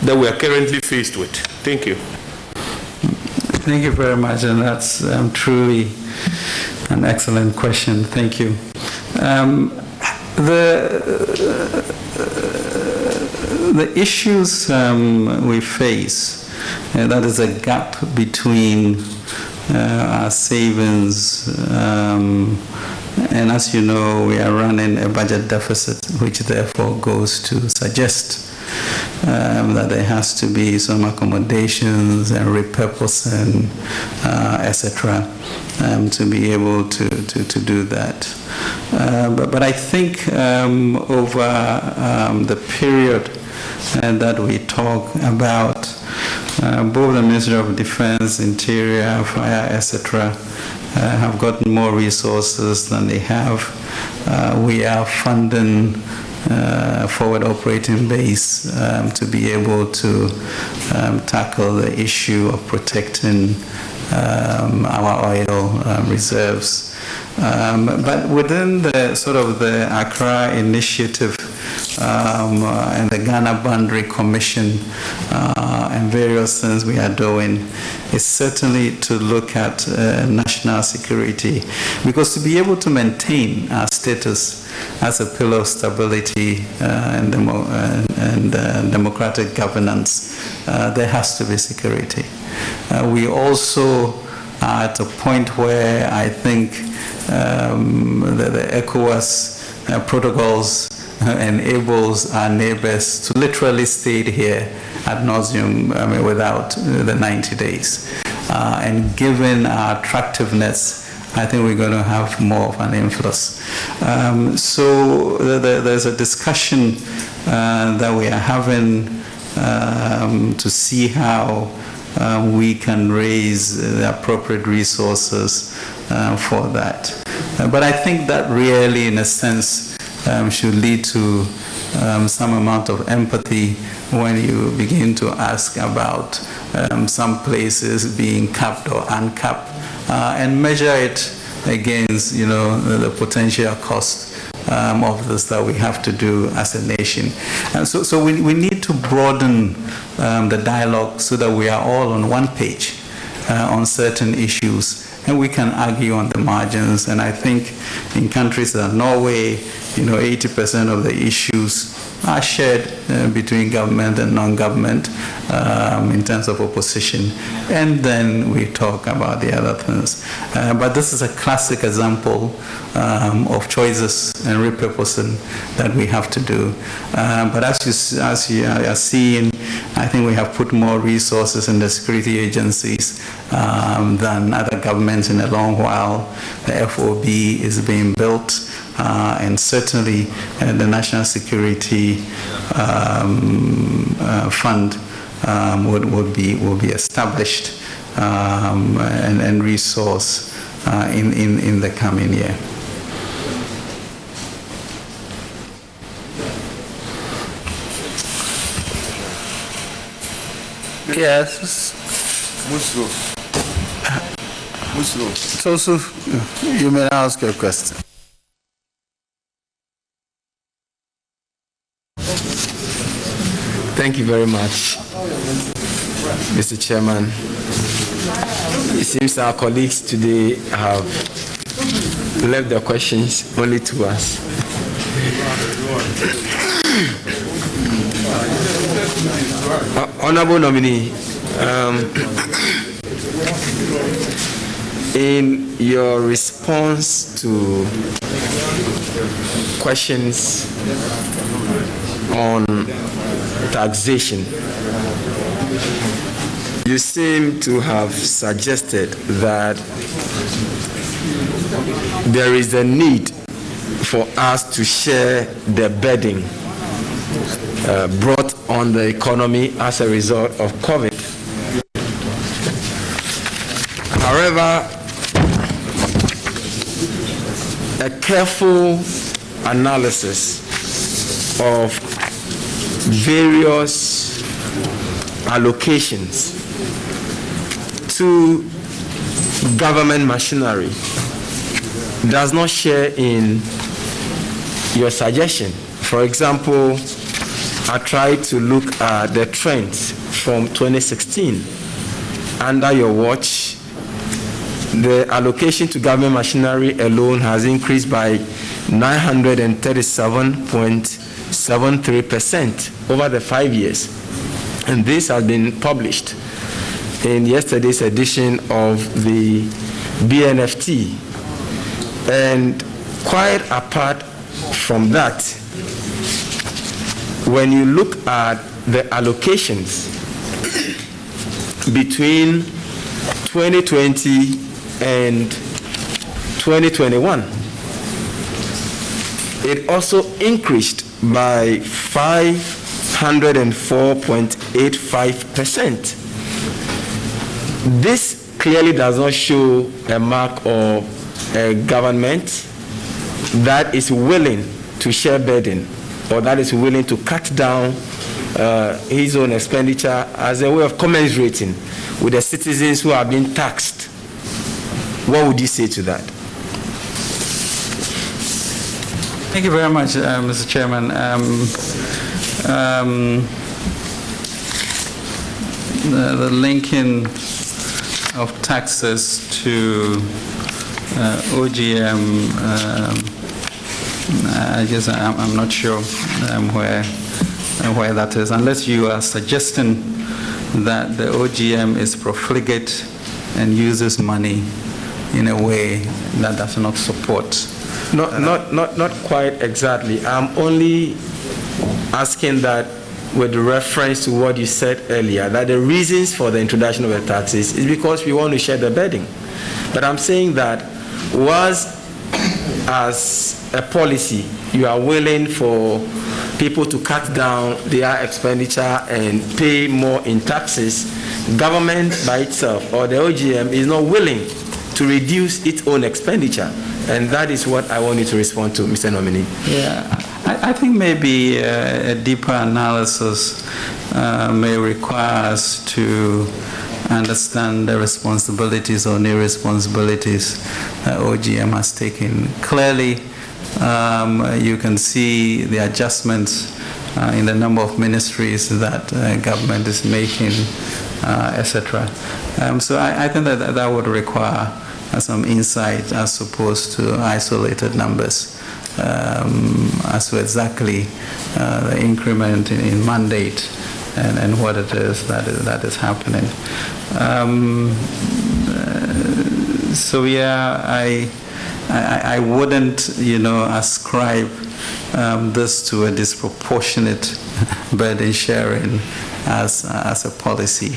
that we are currently faced with? Thank you. Thank you very much, and that's truly an excellent question. Thank you. The issues we face, that is a gap between our savings, and as you know, we are running a budget deficit, which therefore goes to suggest that there has to be some accommodations and repurposing, etc., to be able to do that. But I think over the period that we talk about, both the Ministry of Defense, Interior, Fire, etc., have gotten more resources than they have. We are funding forward operating base to be able to tackle the issue of protecting our oil reserves. But within the sort of the Accra initiative and the Ghana Boundary Commission and various things we are doing is certainly to look at national security, because to be able to maintain our status as a pillar of stability and democratic governance, there has to be security. We also are at a point where I think the ECOWAS protocols enables our neighbors to literally stay here ad nauseum, without the 90 days. And given our attractiveness, I think we're going to have more of an influence. So there's a discussion that we are having to see how we can raise the appropriate resources for that. But I think that really, in a sense, should lead to some amount of empathy when you begin to ask about some places being capped or uncapped, and measure it against, the potential cost of this that we have to do as a nation. And so we need to broaden the dialogue so that we are all on one page on certain issues, and we can argue on the margins. And I think in countries like Norway, 80% of the issues are shared between government and non-government in terms of opposition, and then we talk about the other things. But this is a classic example of choices and repurposing that we have to do. But as you are seeing, I think we have put more resources in the security agencies than other governments in a long while. The FOB is being built, and certainly the National Security Fund will be established and resourced in the coming year. Yes. Muslim. So you may ask your question. Thank you very much, Mr. Chairman. It seems our colleagues today have left their questions only to us. Honorable nominee, in your response to questions on taxation, you seem to have suggested that there is a need for us to share the burden brought on the economy as a result of COVID. However, a careful analysis of various allocations to government machinery does not share in your suggestion. For example, I tried to look at the trends from 2016. Under your watch, the allocation to government machinery alone has increased by 937.73% over the 5 years. And this has been published in yesterday's edition of the BNFT. And quite apart from that, when you look at the allocations between 2020 and 2021, it also increased by 504.85%. This clearly does not show a mark of a government that is willing to share burden, or that is willing to cut down his own expenditure as a way of commiserating with the citizens who are being taxed. What would you say to that? Thank you very much, Mr. Chairman. The linking of taxes to OGM, I guess I'm not sure where that is, unless you are suggesting that the OGM is profligate and uses money in a way that does not support. Not quite exactly. I'm only asking that with reference to what you said earlier, that the reasons for the introduction of the taxes is because we want to share the burden. But I'm saying that was, as a policy, you are willing for people to cut down their expenditure and pay more in taxes, government by itself or the OGM is not willing to reduce its own expenditure. And that is what I want you to respond to, Mr. Nominee. Yeah, I think maybe a deeper analysis may require us to understand the responsibilities or new responsibilities that OGM has taken. Clearly, you can see the adjustments in the number of ministries that government is making, etc. So I think that would require some insight as opposed to isolated numbers as to exactly the increment in mandate and what it is that is happening. So yeah, I wouldn't, ascribe this to a disproportionate burden sharing as a policy.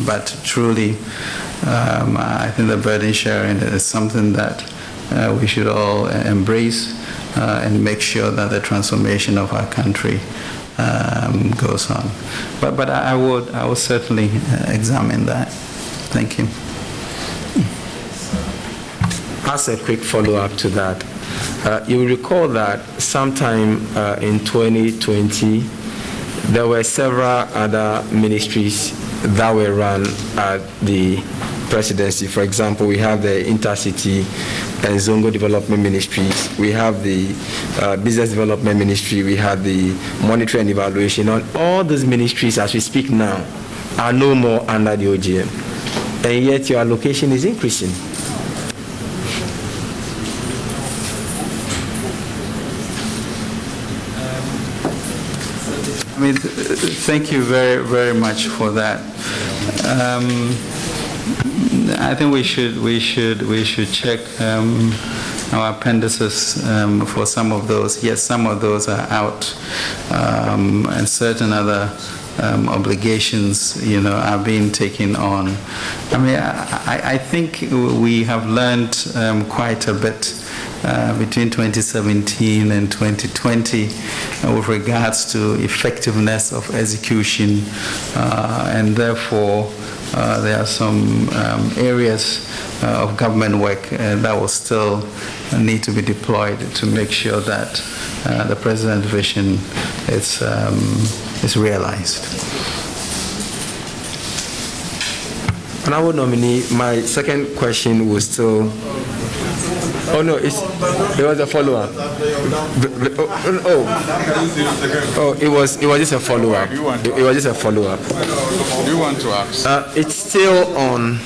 But truly, I think the burden sharing is something that we should all embrace and make sure that the transformation of our country goes on. But I would certainly examine that. Thank you. As a quick follow-up to that, you will recall that sometime in 2020, there were several other ministries that were run at the presidency. For example, we have the Intercity and Zongo Development Ministries, we have the Business Development Ministry, we have the Monitoring and Evaluation. All these ministries, as we speak now, are no more under the OGM. And yet your allocation is increasing. Thank you very, very much for that. I think we should check our appendices for some of those. Yes, some of those are out, and certain other obligations, are being taken on. I think we have learned quite a bit between 2017 and 2020 with regards to effectiveness of execution, and therefore there are some areas of government work that will still need to be deployed to make sure that the President's vision is realized. Honorable Nominee, my second question will still Oh no, it was a follow-up. It was just a follow-up. It was just a follow-up. Do you want to ask? It's still on.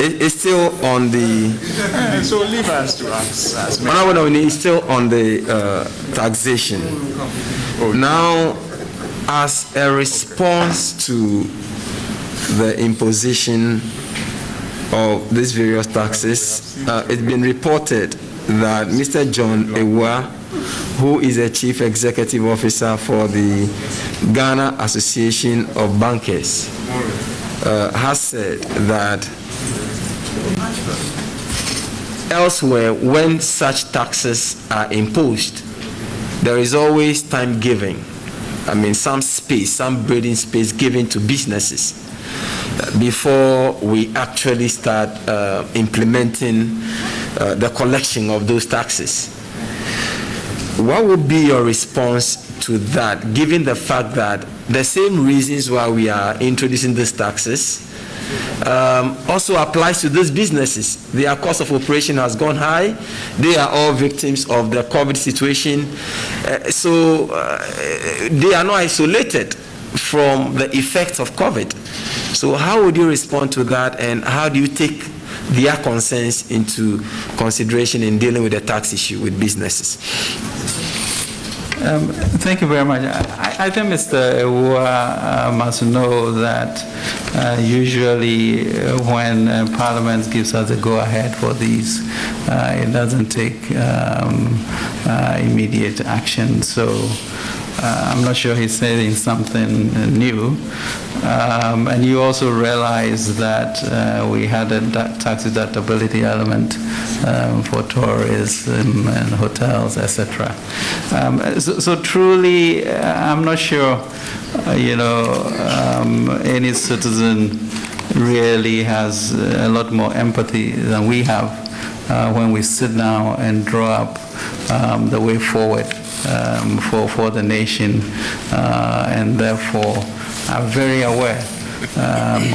It's still on the. So leave us to ask. It's still on the taxation. Now, as a response to the imposition of these various taxes, it's been reported that Mr. John Ewa, who is a chief executive officer for the Ghana Association of Bankers, has said that elsewhere, when such taxes are imposed, there is always time giving. I mean, some space, some breathing space given to businesses before we actually start implementing the collection of those taxes. What would be your response to that, given the fact that the same reasons why we are introducing these taxes also applies to those businesses? Their cost of operation has gone high. They are all victims of the COVID situation. So they are not isolated from the effects of COVID. So how would you respond to that, and how do you take their concerns into consideration in dealing with the tax issue with businesses? Thank you very much. I think Mr. Ewa must know that usually when Parliament gives us a go-ahead for these, it doesn't take immediate action. So I'm not sure he's saying something new. And you also realize that we had a tax deductibility element for tourism and hotels, etc. So truly, I'm not sure, any citizen really has a lot more empathy than we have when we sit down and draw up the way forward for the nation, and therefore are very aware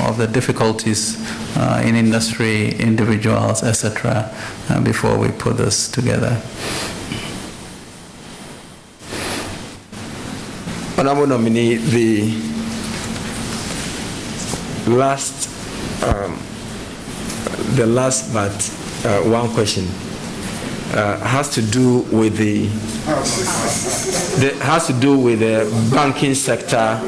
of the difficulties in industry, individuals, etc., before we put this together. Honorable nominee, the last but one question has to do with the banking sector,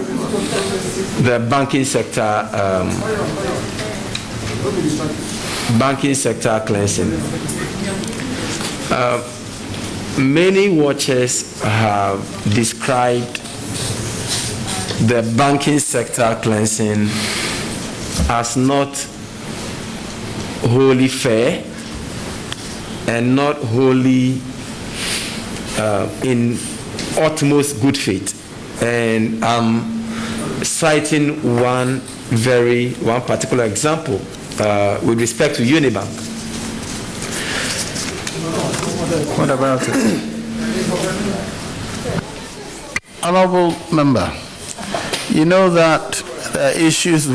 banking sector cleansing. Many watchers have described the banking sector cleansing as not wholly fair and not wholly in utmost good faith. And I'm citing one particular example with respect to Unibank. What about it? Honorable member, you know that the issues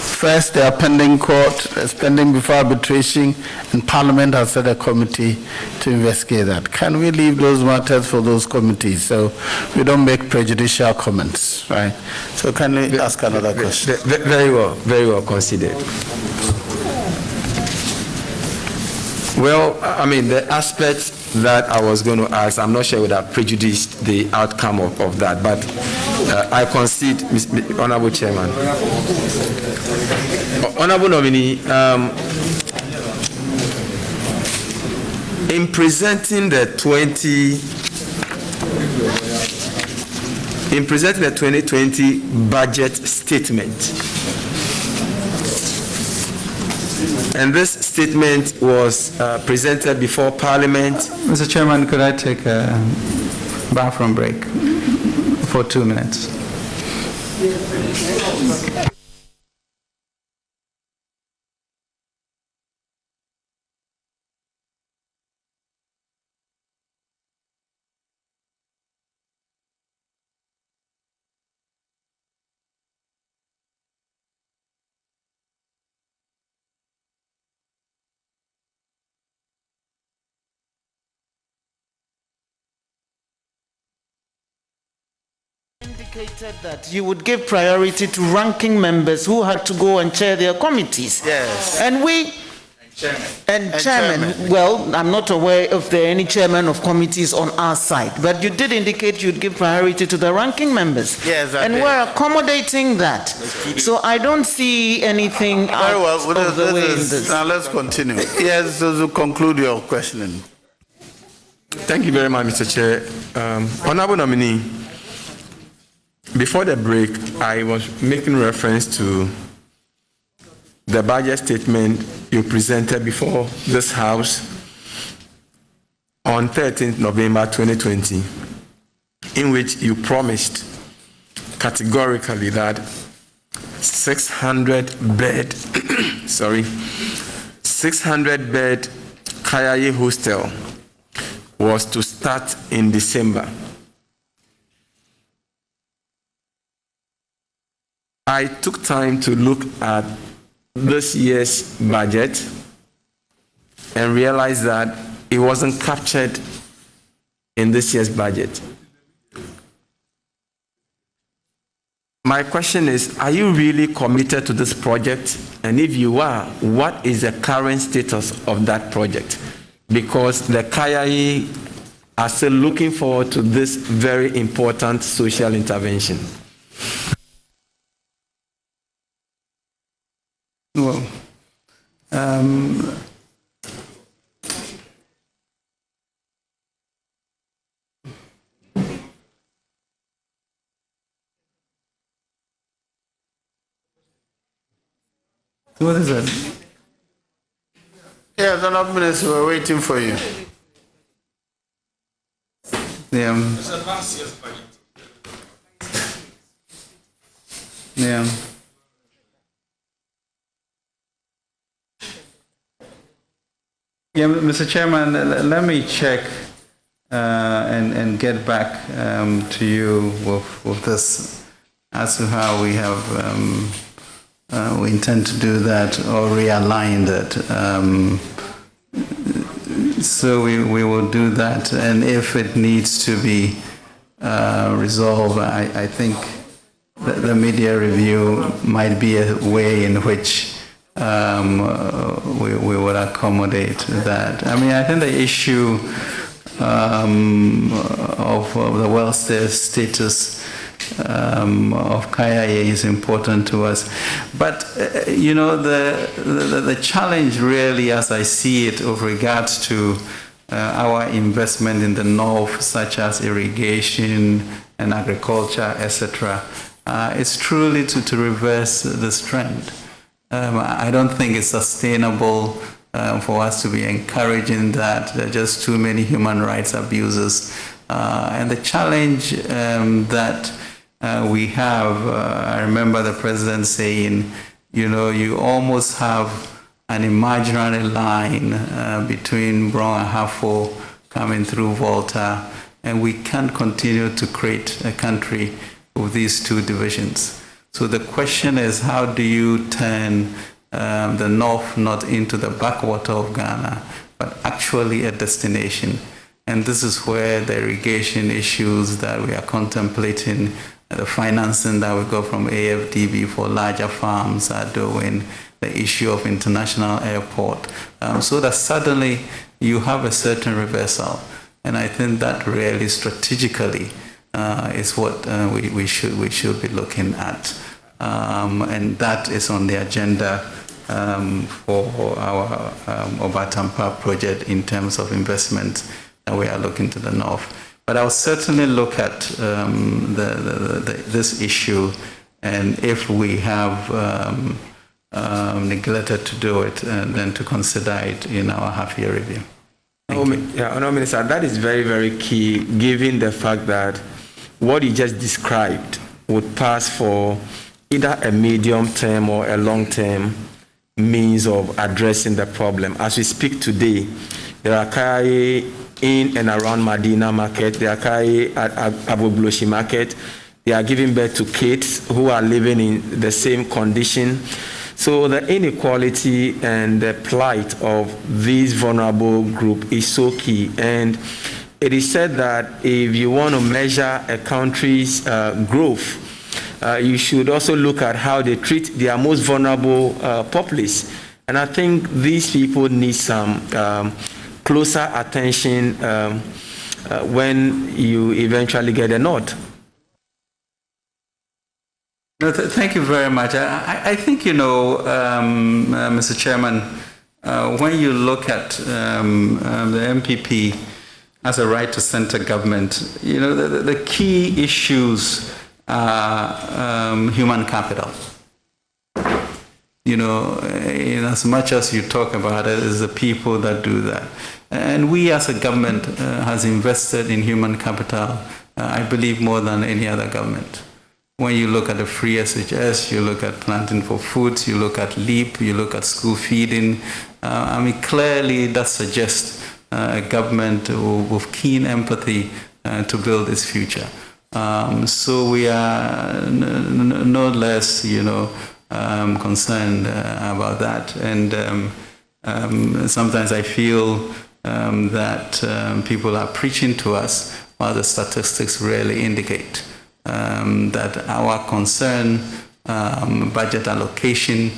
first, they are pending court, pending before arbitration, and Parliament has set a committee to investigate that. Can we leave those matters for those committees so we don't make prejudicial comments, right? So can we ask another question? Very well considered. Well, I mean, the aspects that I was going to ask, I'm not sure would have prejudiced the outcome of that, but I concede, Honorable Chairman. Honorable nominee, in presenting the 2020 budget statement, and this statement was presented before Parliament. Mr. Chairman, could I take a bathroom break for 2 minutes? indicated that you would give priority to ranking members who had to go and chair their committees. Yes. And chairman. Well, I'm not aware if there are any chairman of committees on our side, but you did indicate you'd give priority to the ranking members. Yes, and we're accommodating that. So I don't see anything out of the way in this. Now let's continue. Yes, to conclude your questioning. Thank you very much, Mr. Chair. Honorable nominee, before the break, I was making reference to the budget statement you presented before this House on 13th November 2020, in which you promised categorically that 600-bed, 600-bed Kayaye hostel was to start in December. I took time to look at this year's budget and realized that it wasn't captured in this year's budget. My question is, are you really committed to this project? And if you are, what is the current status of that project? Because the Kayaye are still looking forward to this very important social intervention. Well, what is that? Yeah, the honourable minister, we're waiting for you. Yeah. Yeah. Yeah, Mr. Chairman, let me check and get back to you with this as to how we have we intend to do that or realign that. So we will do that, and if it needs to be resolved, I think the media review might be a way in which we would accommodate that. I mean, I think the issue of the welfare status of Kayaye is important to us. But, you know, the challenge really, as I see it, with regards to our investment in the north, such as irrigation and agriculture, etc., is truly to reverse this trend. I don't think it's sustainable for us to be encouraging that. There are just too many human rights abuses. And the challenge that we have, I remember the president saying, you know, you almost have an imaginary line between Bron and Hafo coming through Volta, and we can't continue to create a country with these two divisions. So the question is, how do you turn the north not into the backwater of Ghana, but actually a destination? And this is where the irrigation issues that we are contemplating, the financing that we got from AFDB for larger farms are doing, the issue of international airport, so that suddenly you have a certain reversal. And I think that really strategically is what we should be looking at. And that is on the agenda for our Obatampa project in terms of investment that we are looking to the north. But I'll certainly look at this issue, and if we have neglected to do it, then to consider it in our half-year review. Honourable Minister, that is very, very key, given the fact that what you just described would pass for either a medium-term or a long-term means of addressing the problem. As we speak today, there are Kayaye in and around Medina Market, there are Kayaye at Abubloshi Market. They are giving birth to kids who are living in the same condition. So the inequality and the plight of this vulnerable group is so key. And it is said that if you want to measure a country's growth, you should also look at how they treat their most vulnerable populace. And I think these people need some closer attention when you eventually get a nod. No, thank you very much. I think, Mr. Chairman, when you look at the MPP as a right to center government, the key issues are human capital. In as much as you talk about it, it's the people that do that. And we as a government has invested in human capital, I believe, more than any other government. When you look at the free SHS, you look at planting for foods, you look at LEAP, you look at school feeding, clearly that suggests a government with keen empathy to build its future. So we are no less, concerned about that. And sometimes I feel that people are preaching to us while the statistics really indicate that our concern, budget allocation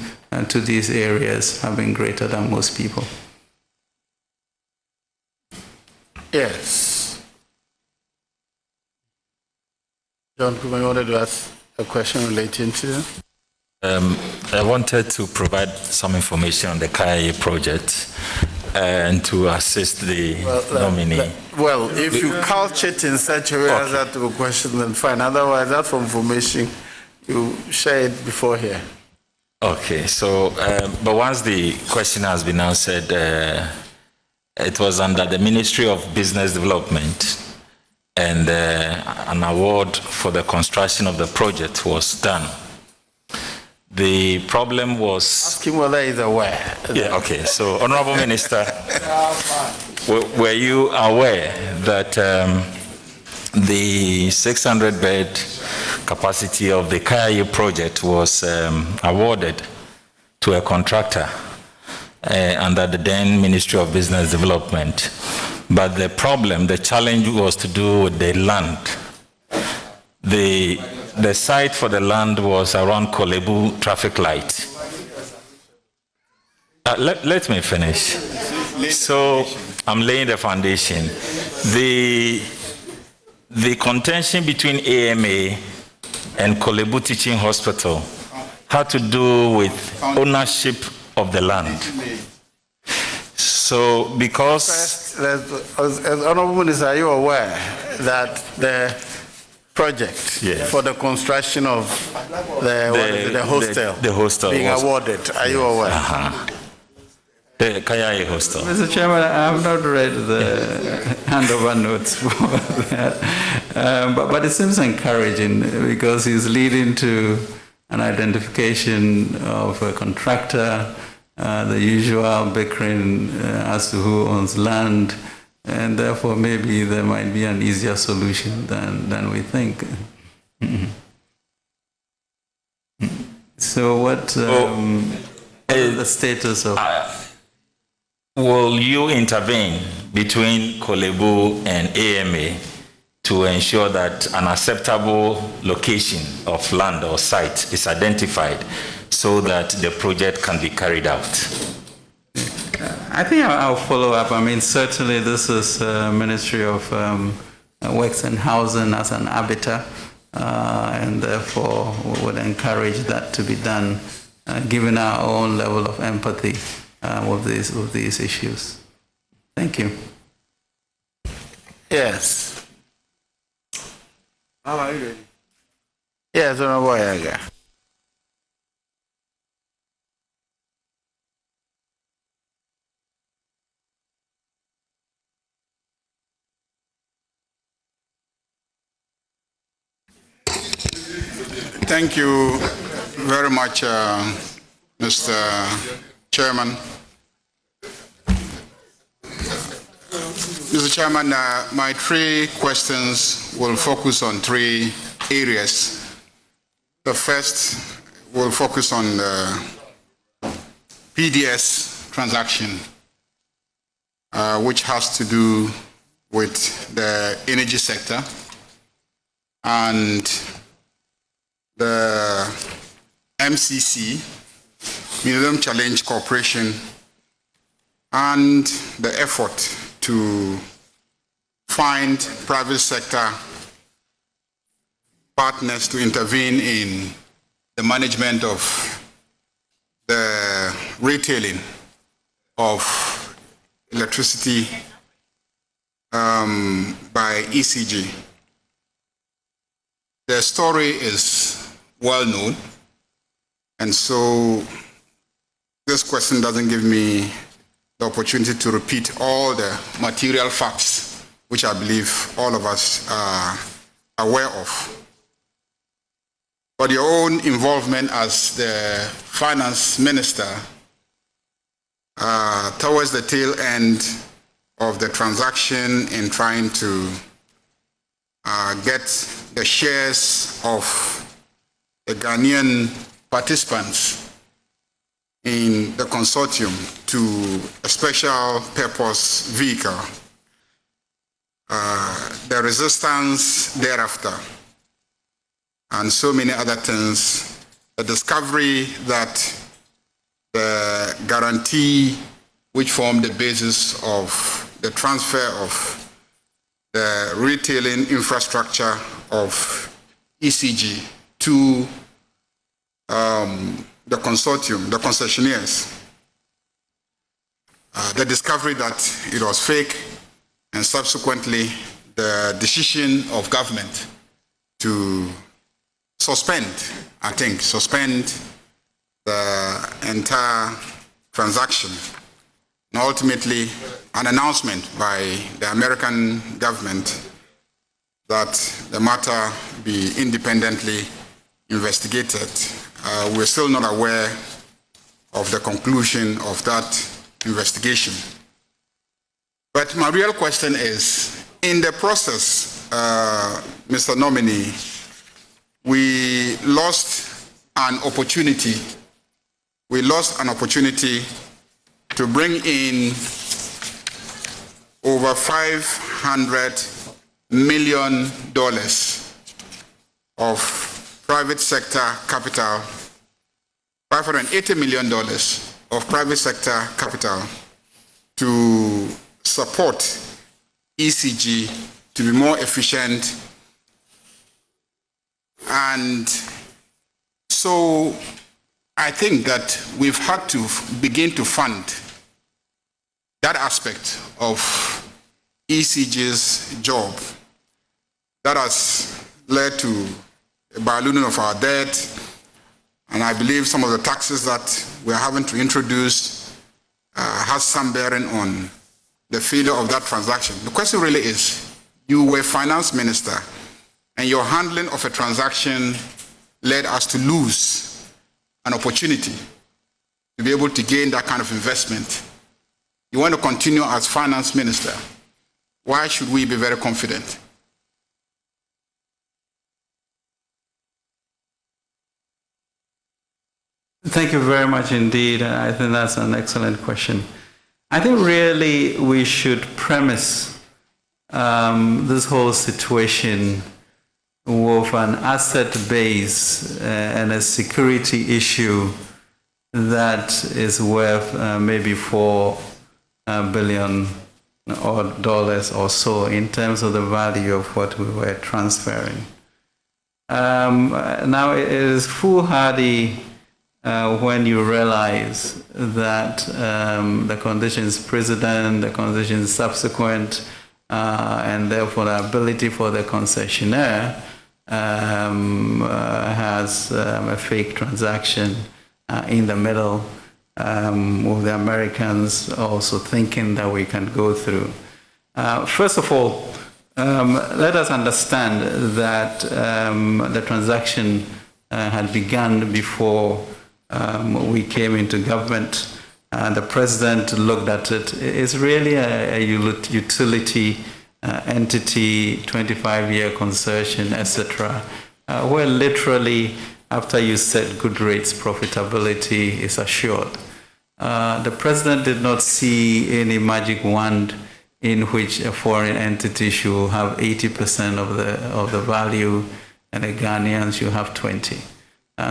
to these areas have been greater than most people. Yes. John, you wanted to ask a question relating to? I wanted to provide some information on the KIA project and to assist the nominee. Well, if you couch it in such a way as that to a question, then fine. Otherwise, that for information, you share it before here. Okay, so, but once the question has been answered, it was under the Ministry of Business Development, and an award for the construction of the project was done. The problem was... Ask him whether he's aware. Yeah, okay. So, Honorable Minister, were you aware that the 600-bed capacity of the KIA project was awarded to a contractor under the then Ministry of Business Development? But the problem, the challenge was to do with the land. The site for the land was around Kolebu traffic light. Let me finish. So I'm laying the foundation. The contention between AMA and Kolebu Teaching Hospital had to do with ownership of the land. So because... As Honorable Minister, are you aware that the project for the construction of the hostel being awarded? Are you aware? The Kayai hostel. Mr. Chairman, I have not read the handover notes for that, but it seems encouraging because he's leading to an identification of a contractor, the usual bickering as to who owns land, and therefore maybe there might be an easier solution than we think. So what is the status of... Will you intervene between Kolebu and AMA to ensure that an acceptable location of land or site is identified so that the project can be carried out? I think I'll follow up. I mean, certainly this is Ministry of Works and Housing as an arbiter, and therefore we would encourage that to be done, given our own level of empathy with these issues. Thank you. Yes. How are you doing? Yes, Honorable Ayaga. Thank you very much, Mr. Chairman. Mr. Chairman, my three questions will focus on three areas. The first will focus on the PDS transaction, which has to do with the energy sector and the MCC, Millennium Challenge Corporation, and the effort to find private sector partners to intervene in the management of the retailing of electricity by ECG. The story is well known, and so this question doesn't give me the opportunity to repeat all the material facts, which I believe all of us are aware of. But your own involvement as the finance minister towards the tail end of the transaction in trying to get the shares of the Ghanaian participants in the consortium to a special purpose vehicle, the resistance thereafter, and so many other things, the discovery that the guarantee which formed the basis of the transfer of the retailing infrastructure of ECG to the consortium, the concessionaires, the discovery that it was fake, and subsequently the decision of government to suspend the entire transaction, and ultimately an announcement by the American government that the matter be independently investigated. We're still not aware of the conclusion of that investigation. But my real question is, in the process, Mr. Nominee, we lost an opportunity. We lost an opportunity to bring in over $500 million of private sector capital, $580 million of private sector capital to support ECG to be more efficient. And so I think that we've had to begin to fund that aspect of ECG's job. That has led to a ballooning of our debt, and I believe some of the taxes that we're having to introduce has some bearing on the failure of that transaction. The question really is, you were finance minister, and your handling of a transaction led us to lose an opportunity to be able to gain that kind of investment. You want to continue as finance minister. Why should we be very confident? Thank you very much indeed. I think that's an excellent question. I think really we should premise this whole situation with an asset base and a security issue that is worth maybe $4 billion or dollars or so in terms of the value of what we were transferring. Now it is foolhardy when you realize that the conditions precedent, the conditions subsequent, and therefore the ability for the concessionaire has a fake transaction in the middle, with the Americans also thinking that we can go through. First of all, let us understand that the transaction had begun before we came into government. The president looked at it. It's really a utility entity, 25-year concession, etc., where literally after you set good rates, profitability is assured. The president did not see any magic wand in which a foreign entity should have 80% of the value and the Ghanaians should have 20.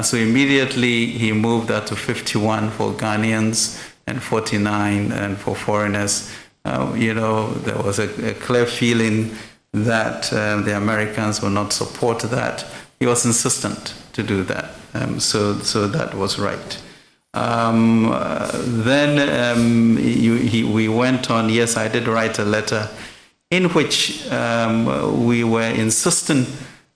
So immediately he moved that to 51 for Ghanaians and 49 and for foreigners. There was a clear feeling that the Americans will not support that. He was insistent to do that. So that was right. Then we went on. Yes, I did write a letter in which we were insisting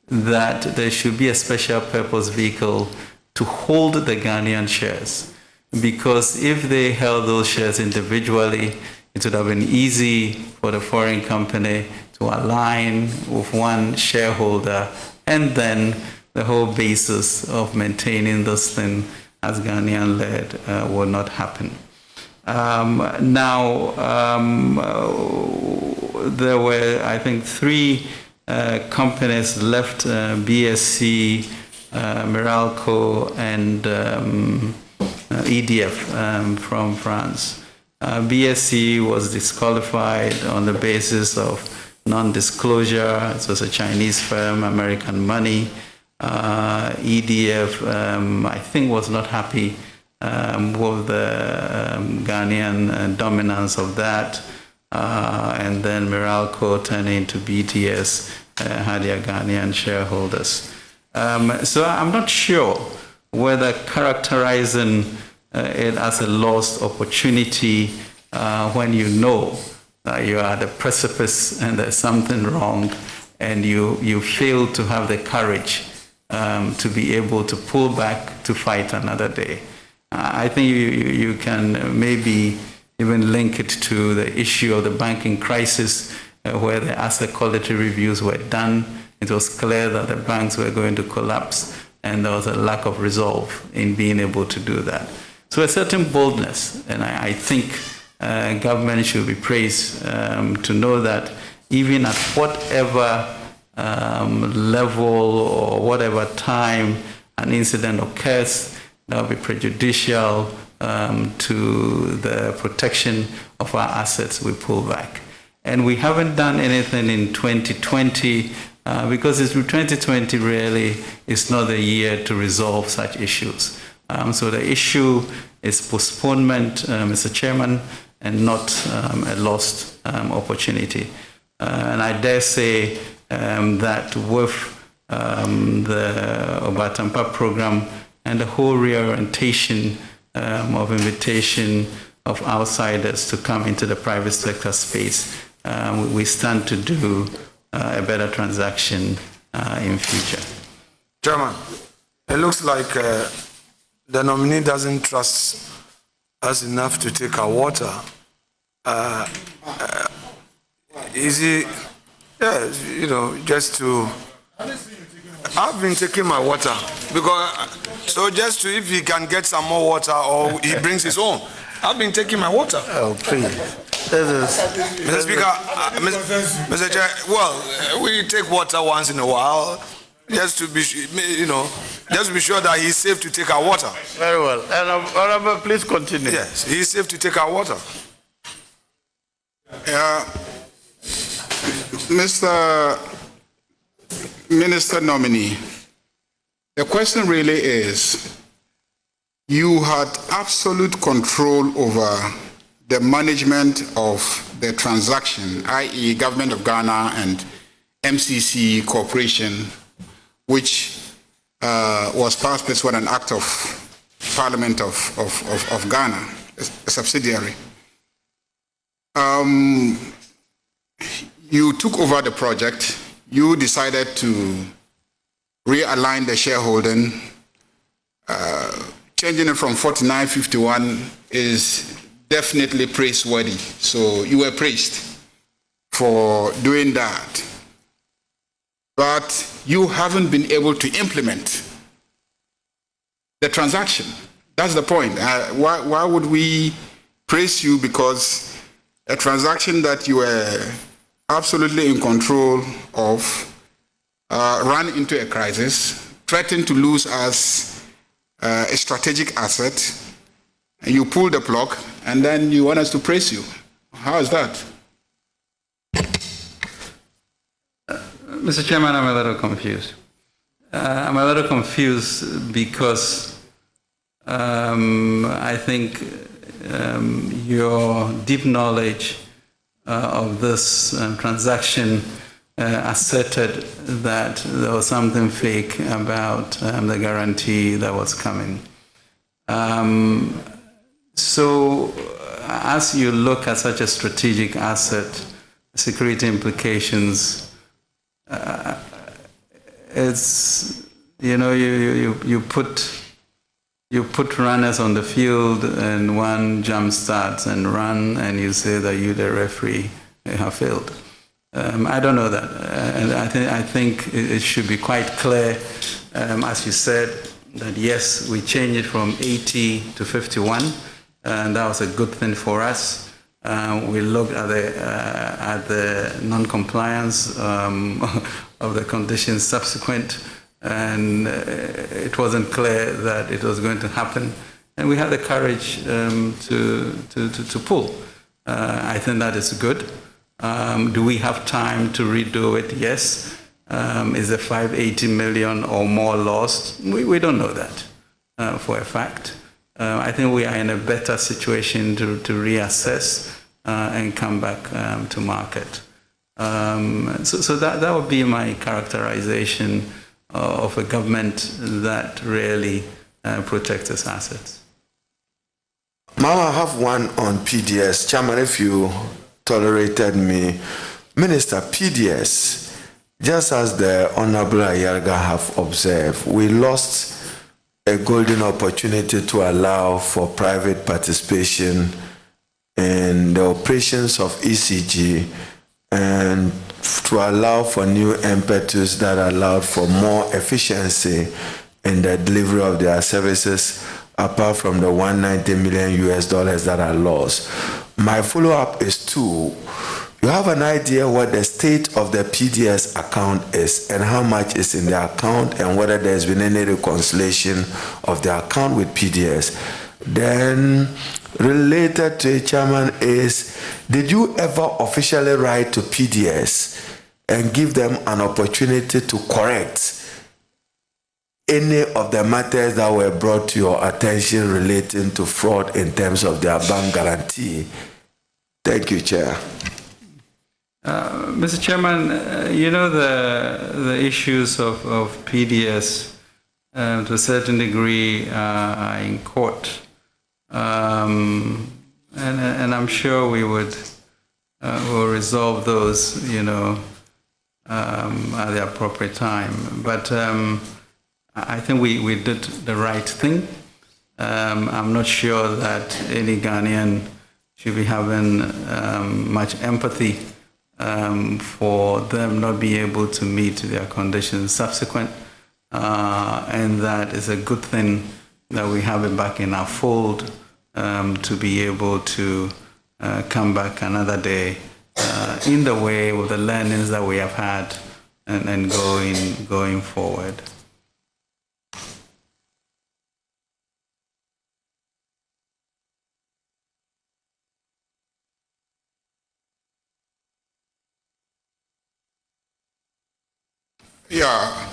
that there should be a special purpose vehicle to hold the Ghanaian shares. Because if they held those shares individually, it would have been easy for the foreign company to align with one shareholder, and then the whole basis of maintaining this thing as Ghanaian-led will not happen. There were, I think, 3 companies left, BSC, Meralco, and EDF from France. BSC was disqualified on the basis of non-disclosure. It was a Chinese firm, American money. EDF, I think, was not happy with the Ghanaian dominance of that. And then Meralco turning into BTS had their Ghanaian shareholders. So I'm not sure whether characterizing it as a lost opportunity when you know that you are at the precipice and there's something wrong and you fail to have the courage to be able to pull back to fight another day. I think you can maybe even link it to the issue of the banking crisis where the asset quality reviews were done. It was clear that the banks were going to collapse, and there was a lack of resolve in being able to do that. So a certain boldness, and I think government should be praised to know that even at whatever level or whatever time an incident occurs, that will be prejudicial to the protection of our assets, we pull back. And we haven't done anything in 2020 because it's 2020 really is not the year to resolve such issues. So the issue is postponement, Mr. Chairman, and not a lost opportunity. And I dare say that with the Obatampa program and the whole reorientation of invitation of outsiders to come into the private sector space, we stand to do a better transaction in future. Chairman, it looks like the nominee doesn't trust us enough to take our water. Is he, just to, I've been taking my water because, so just to, if he can get some more water or he brings his own. I've been taking my water. Oh, please. Mr. Speaker, Mr. Chair, well, we take water once in a while just to be, just to be sure that he's safe to take our water. Very well. And Honorable, please continue. Yes, he's safe to take our water. Mr. Minister nominee, the question really is, you had absolute control over the management of the transaction, i.e. Government of Ghana and MCC Corporation, which was passed this one an act of Parliament of Ghana, a subsidiary. You took over the project. You decided to realign the shareholding. Changing it from 49-51 is definitely praiseworthy. So you were praised for doing that. But you haven't been able to implement the transaction. That's the point. Why would we praise you? Because a transaction that you were absolutely in control of ran into a crisis, threatened to lose us a strategic asset, and you pull the plug, and then you want us to praise you. How is that? Mr. Chairman, I'm a little confused. I'm a little confused because I think your deep knowledge of this transaction asserted that there was something fake about the guarantee that was coming. So as you look at such a strategic asset, security implications, it's, you know, you put runners on the field and one jump starts and run and you say that you, the referee, have failed. I don't know that. And I think it should be quite clear, as you said, that yes, we changed it from 80 to 51, and that was a good thing for us. We looked at the non-compliance of the conditions subsequent, and it wasn't clear that it was going to happen. And we had the courage to pull. I think that is good. Do we have time to redo it? Yes. Is the 580 million or more lost? We don't know that for a fact. I think we are in a better situation to reassess and come back to market. So that would be my characterization of a government that really protects its assets. Mama, I have one on PDS. Chairman, if you tolerated me. Minister, PDS, just as the Honorable Ayarga have observed, we lost a golden opportunity to allow for private participation in the operations of ECG and to allow for new impetus that allowed for more efficiency in the delivery of their services, apart from the $190 million that are lost. My follow-up is two. You have an idea what the state of the PDS account is and how much is in the account and whether there's been any reconciliation of the account with PDS. Then, related to it, Chairman, is did you ever officially write to PDS and give them an opportunity to correct any of the matters that were brought to your attention relating to fraud in terms of their bank guarantee? Thank you, Chair. Mr. Chairman, you know the issues of PDS to a certain degree are in court. And I'm sure we will resolve those, you know, at the appropriate time. But I think we did the right thing. I'm not sure that any Ghanaian should be having much empathy for them not being able to meet their conditions subsequent. And that is a good thing that we have it back in our fold to be able to come back another day in the way with the learnings that we have had and going forward. Yeah.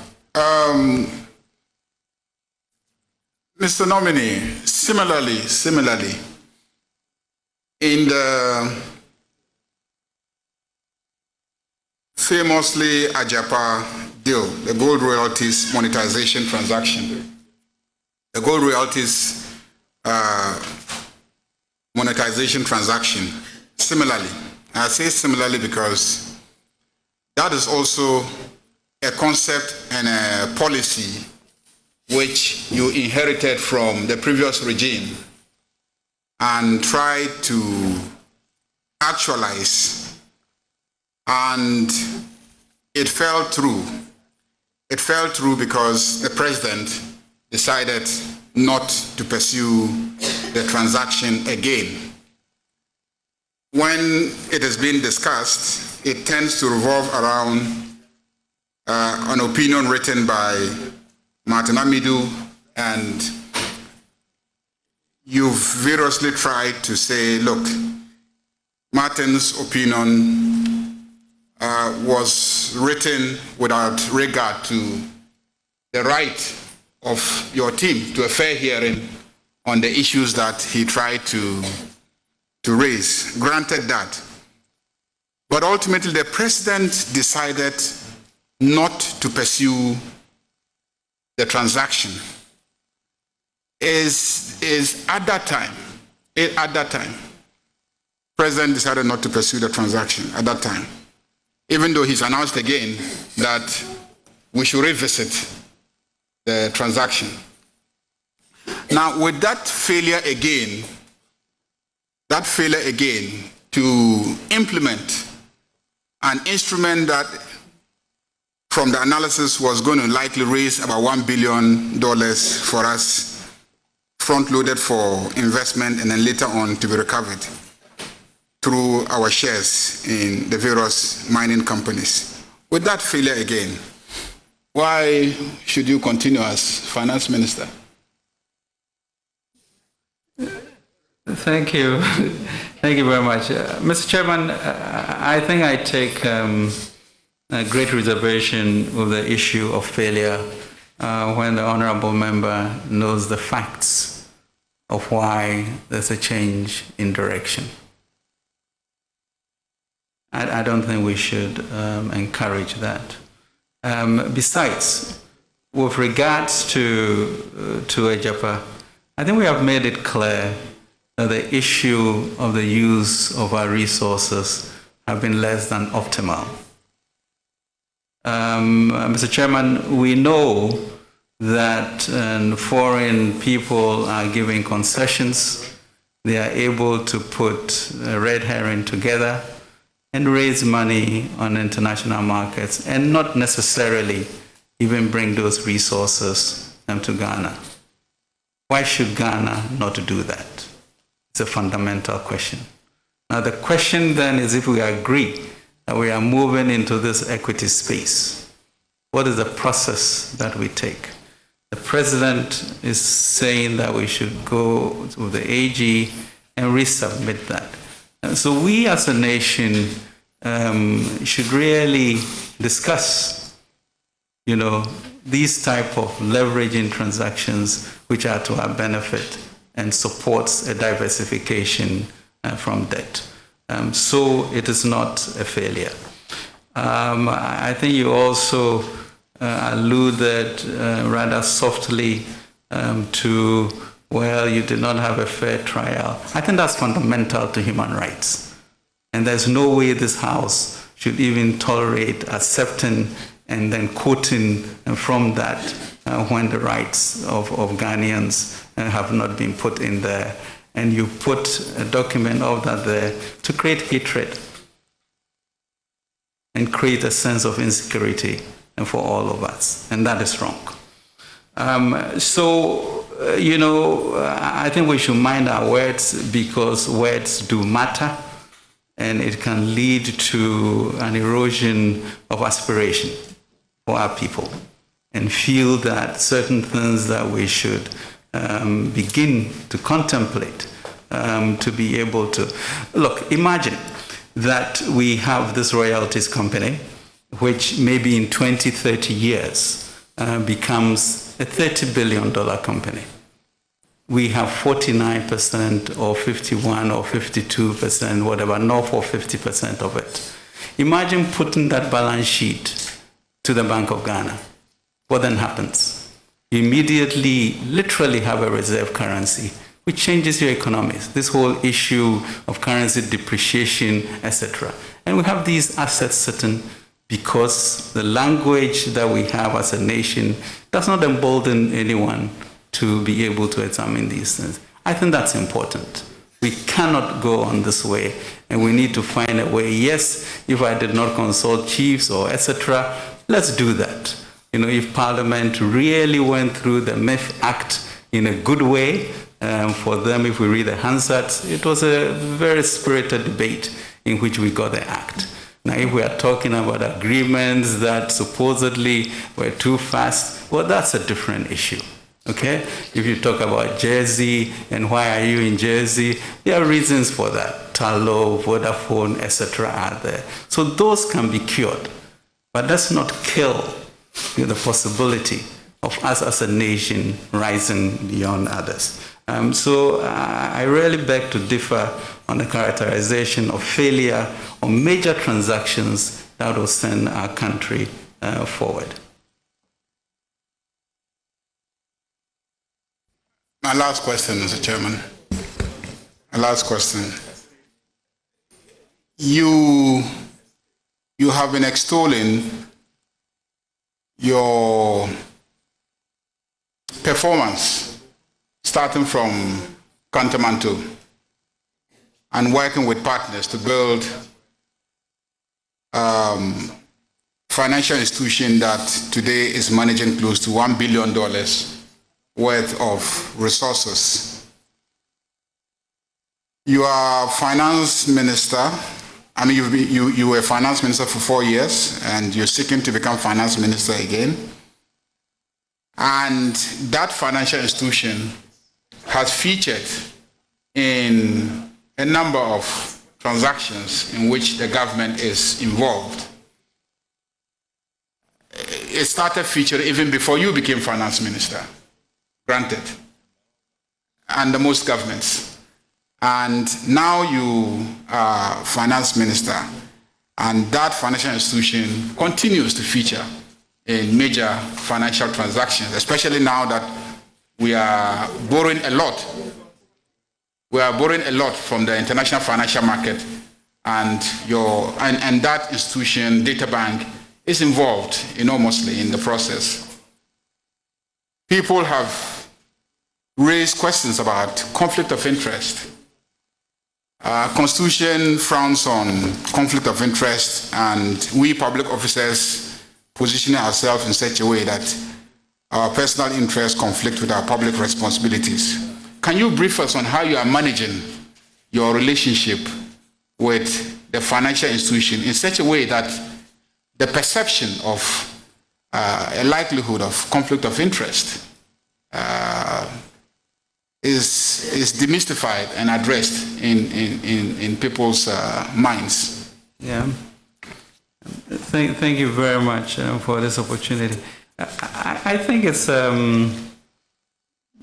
Mr. Nominee, similarly, in the famously Agyapa deal, the gold royalties monetization transaction, the gold royalties monetization transaction, similarly, I say similarly because that is also a concept and a policy which you inherited from the previous regime and tried to actualize, and it fell through. It fell through because the president decided not to pursue the transaction again. When it is being discussed, it tends to revolve around an opinion written by Martin Amidu, and you've variously tried to say, look, Martin's opinion was written without regard to the right of your team to a fair hearing on the issues that he tried to raise. Granted that. But ultimately, the president decided not to pursue the transaction. Is at that time, president decided not to pursue the transaction at that time, even though he's announced again that we should revisit the transaction. Now, with that failure again to implement an instrument that from the analysis was going to likely raise about $1 billion for us, front-loaded for investment and then later on to be recovered through our shares in the various mining companies. With that failure again, why should you continue as finance minister? Thank you. Thank you very much. Mr. Chairman, I think I take a great reservation with the issue of failure when the honorable member knows the facts of why there's a change in direction. I don't think we should encourage that. Besides, with regards to Agyapa, I think we have made it clear that the issue of the use of our resources have been less than optimal. Mr. Chairman, we know that foreign people are giving concessions. They are able to put a red herring together and raise money on international markets and not necessarily even bring those resources to Ghana. Why should Ghana not do that? It's a fundamental question. Now the question then is, if we agree that we are moving into this equity space, what is the process that we take? The president is saying that we should go to the AG and resubmit that. And so we as a nation should really discuss, these type of leveraging transactions which are to our benefit and supports a diversification from debt. So it is not a failure. I think you also alluded rather softly to, well, you did not have a fair trial. I think that's fundamental to human rights. And there's no way this House should even tolerate accepting and then quoting from that when the rights of Ghanaians have not been put in there. And you put a document of that there to create hatred and create a sense of insecurity for all of us. And that is wrong. I think we should mind our words, because words do matter, and it can lead to an erosion of aspiration for our people, and feel that certain things that we should begin to contemplate to be able to. Look, imagine that we have this royalties company, which maybe in 20, 30 years becomes a $30 billion company. We have 49% or 51 or 52%, whatever, north of 50% of it. Imagine putting that balance sheet to the Bank of Ghana. What then happens? You immediately, literally have a reserve currency, which changes your economies. This whole issue of currency depreciation, etc. And we have these assets sitting because the language that we have as a nation does not embolden anyone to be able to examine these things. I think that's important. We cannot go on this way, and we need to find a way. Yes, if I did not consult chiefs or etc., let's do that. If Parliament really went through the MIF Act in a good way, for them, if we read the Hansard, it was a very spirited debate in which we got the Act. Now, if we are talking about agreements that supposedly were too fast, well, that's a different issue. Okay? If you talk about Jersey and why are you in Jersey, there are reasons for that. Talo, Vodafone, etc. are there. So those can be cured. But let's not kill the possibility of us as a nation rising beyond others. So I really beg to differ on the characterization of failure on major transactions that will send our country forward. My last question, Mr. Chairman. My last question. You have been extolling your performance starting from Kantamanto and working with partners to build financial institution that today is managing close to $1 billion worth of resources. You are finance minister. I mean, you were finance minister for 4 years, and you're seeking to become finance minister again. And that financial institution has featured in a number of transactions in which the government is involved. It started featuring even before you became finance minister, granted, under most governments. And now you are finance minister, and that financial institution continues to feature in major financial transactions, especially now that we are borrowing a lot. We are borrowing a lot from the international financial market, and that institution, Databank, is involved enormously in the process. People have raised questions about conflict of interest. Constitution frowns on conflict of interest, and we public officers position ourselves in such a way that our personal interests conflict with our public responsibilities. Can you brief us on how you are managing your relationship with the financial institution in such a way that the perception of a likelihood of conflict of interest is demystified and addressed in people's minds? Yeah. Thank you very much for this opportunity. I think it's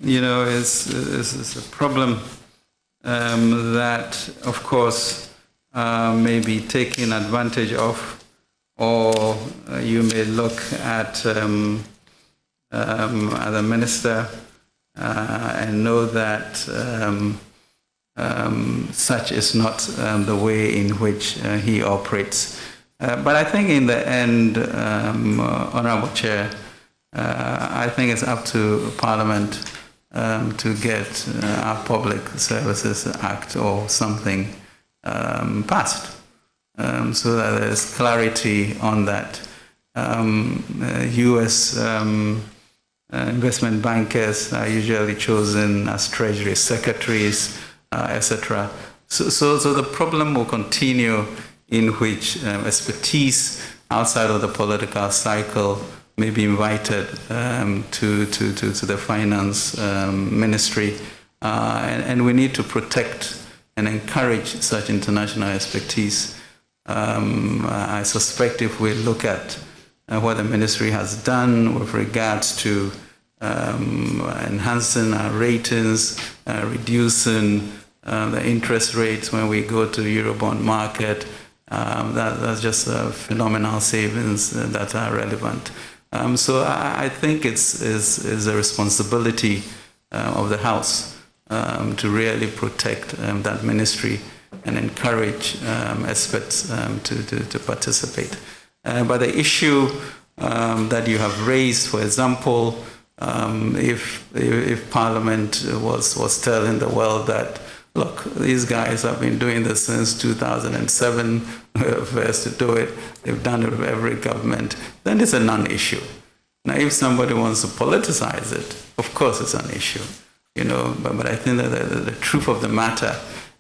it's a problem that, of course, may be taken advantage of, or you may look at the minister and know that such is not the way in which he operates. But I think in the end, Honorable Chair, I think it's up to Parliament to get our Public Services Act or something passed so that there's clarity on that. U.S. investment bankers are usually chosen as Treasury secretaries, etc. So the problem will continue in which expertise outside of the political cycle may be invited to the finance ministry. And we need to protect and encourage such international expertise. I suspect if we look at what the ministry has done with regards to enhancing our ratings, reducing the interest rates when we go to the Eurobond market, that's just phenomenal savings that are relevant. So I think it's a responsibility of the House to really protect that ministry and encourage experts to participate. But the issue that you have raised, for example, if Parliament was telling the world that, look, these guys have been doing this since 2007, first to do it, they've done it with every government, then it's a non-issue. Now, if somebody wants to politicize it, of course it's an issue, but I think that the truth of the matter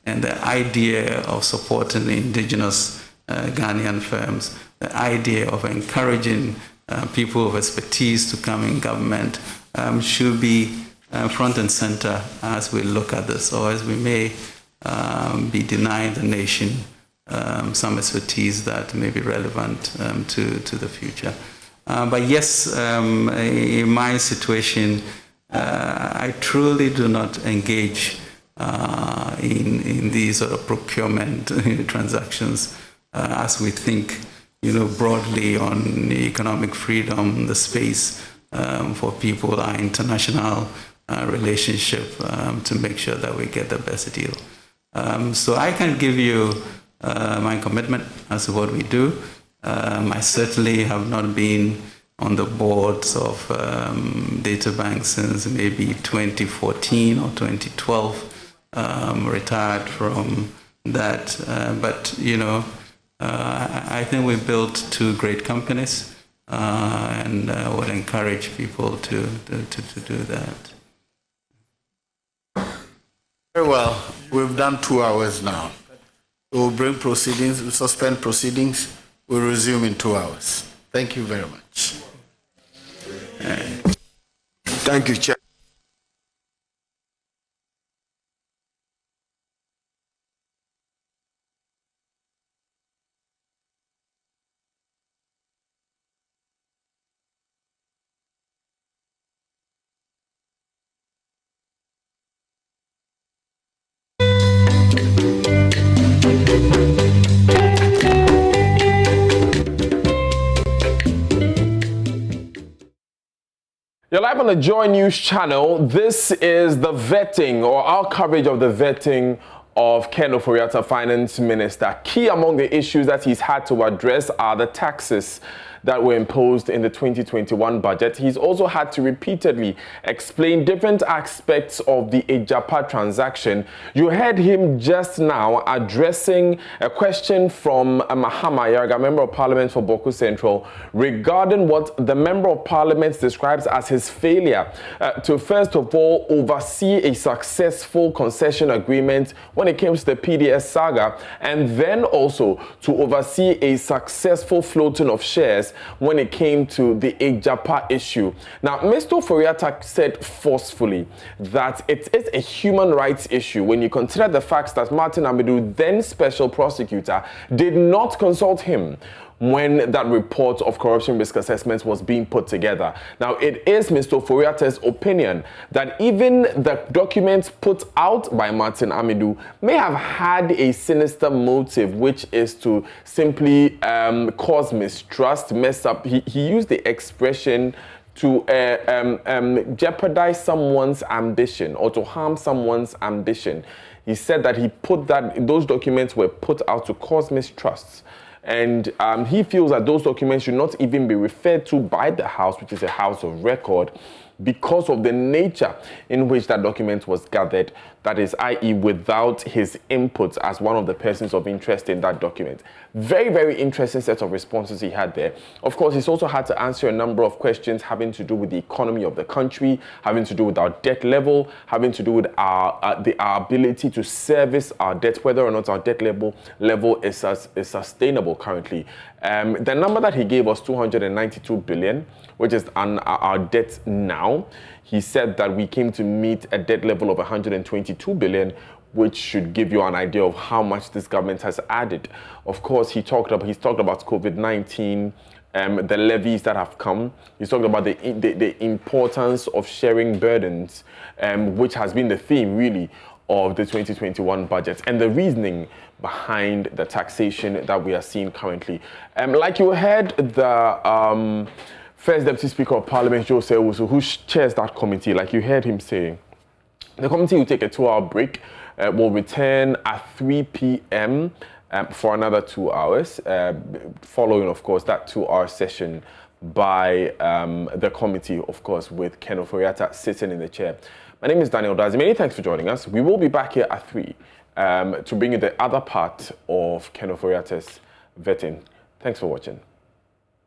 and the idea of supporting the indigenous Ghanaian firms, the idea of encouraging people of expertise to come in government, should be front and center as we look at this, or as we may be denying the nation some expertise that may be relevant to the future. But yes, in my situation, I truly do not engage in these sort of procurement transactions as we think, broadly on economic freedom, the space for people, our international relationship to make sure that we get the best deal. So I can give you my commitment as to what we do. I certainly have not been on the boards of Databank since maybe 2014 or 2012, retired from that. But, I think we built two great companies and would encourage people to do that. Very well. We've done 2 hours now. We'll bring proceedings, we'll suspend proceedings. We'll resume in 2 hours. Thank you very much. Thank you, Chair. You're live on the Joy News channel. This is the vetting, or our coverage of the vetting of Ken Ofori-Atta, Finance Minister. Key among the issues that he's had to address are the taxes that were imposed in the 2021 budget. He's also had to repeatedly explain different aspects of the Agyapa transaction. You heard him just now addressing a question from Mahama Yarga, Member of Parliament for Boko Central, regarding what the Member of Parliament describes as his failure to, first of all, oversee a successful concession agreement when it came to the PDS saga, and then also to oversee a successful floating of shares when it came to the Agyapa issue. Now, Mr. Ofori-Atta said forcefully that it is a human rights issue when you consider the facts that Martin Amidu, then special prosecutor, did not consult him when that report of corruption risk assessments was being put together. Now, it is Mr. Ofori-Atta's opinion that even the documents put out by Martin Amidu may have had a sinister motive, which is to simply cause mistrust, mess up. He used the expression to jeopardize someone's ambition or to harm someone's ambition. He said that those documents were put out to cause mistrusts. And he feels that those documents should not even be referred to by the House, which is a House of record, because of the nature in which that document was gathered, that is, i.e. without his input as one of the persons of interest in that document. Very, very interesting set of responses he had there. Of course, he's also had to answer a number of questions having to do with the economy of the country, having to do with our debt level, having to do with our ability to service our debt, whether or not our debt level is sustainable currently. The number that he gave was 292 billion, which is our debt now. He said that we came to meet a debt level of 122 billion, which should give you an idea of how much this government has added. Of course, he's talked about COVID-19, the levies that have come. He's talked about the importance of sharing burdens, which has been the theme, really, of the 2021 budget, and the reasoning behind the taxation that we are seeing currently. Like you heard, the First Deputy Speaker of Parliament, Jose Owusu, who chairs that committee, like you heard him saying, the committee will take a 2-hour break. Will return at 3 p.m. For another 2 hours, following, of course, that 2-hour session by the committee, of course, with Ken Ofori-Atta sitting in the chair. My name is Daniel Dazi. Many thanks for joining us. We will be back here at 3 to bring you the other part of Ken Ofori-Atta's vetting. Thanks for watching.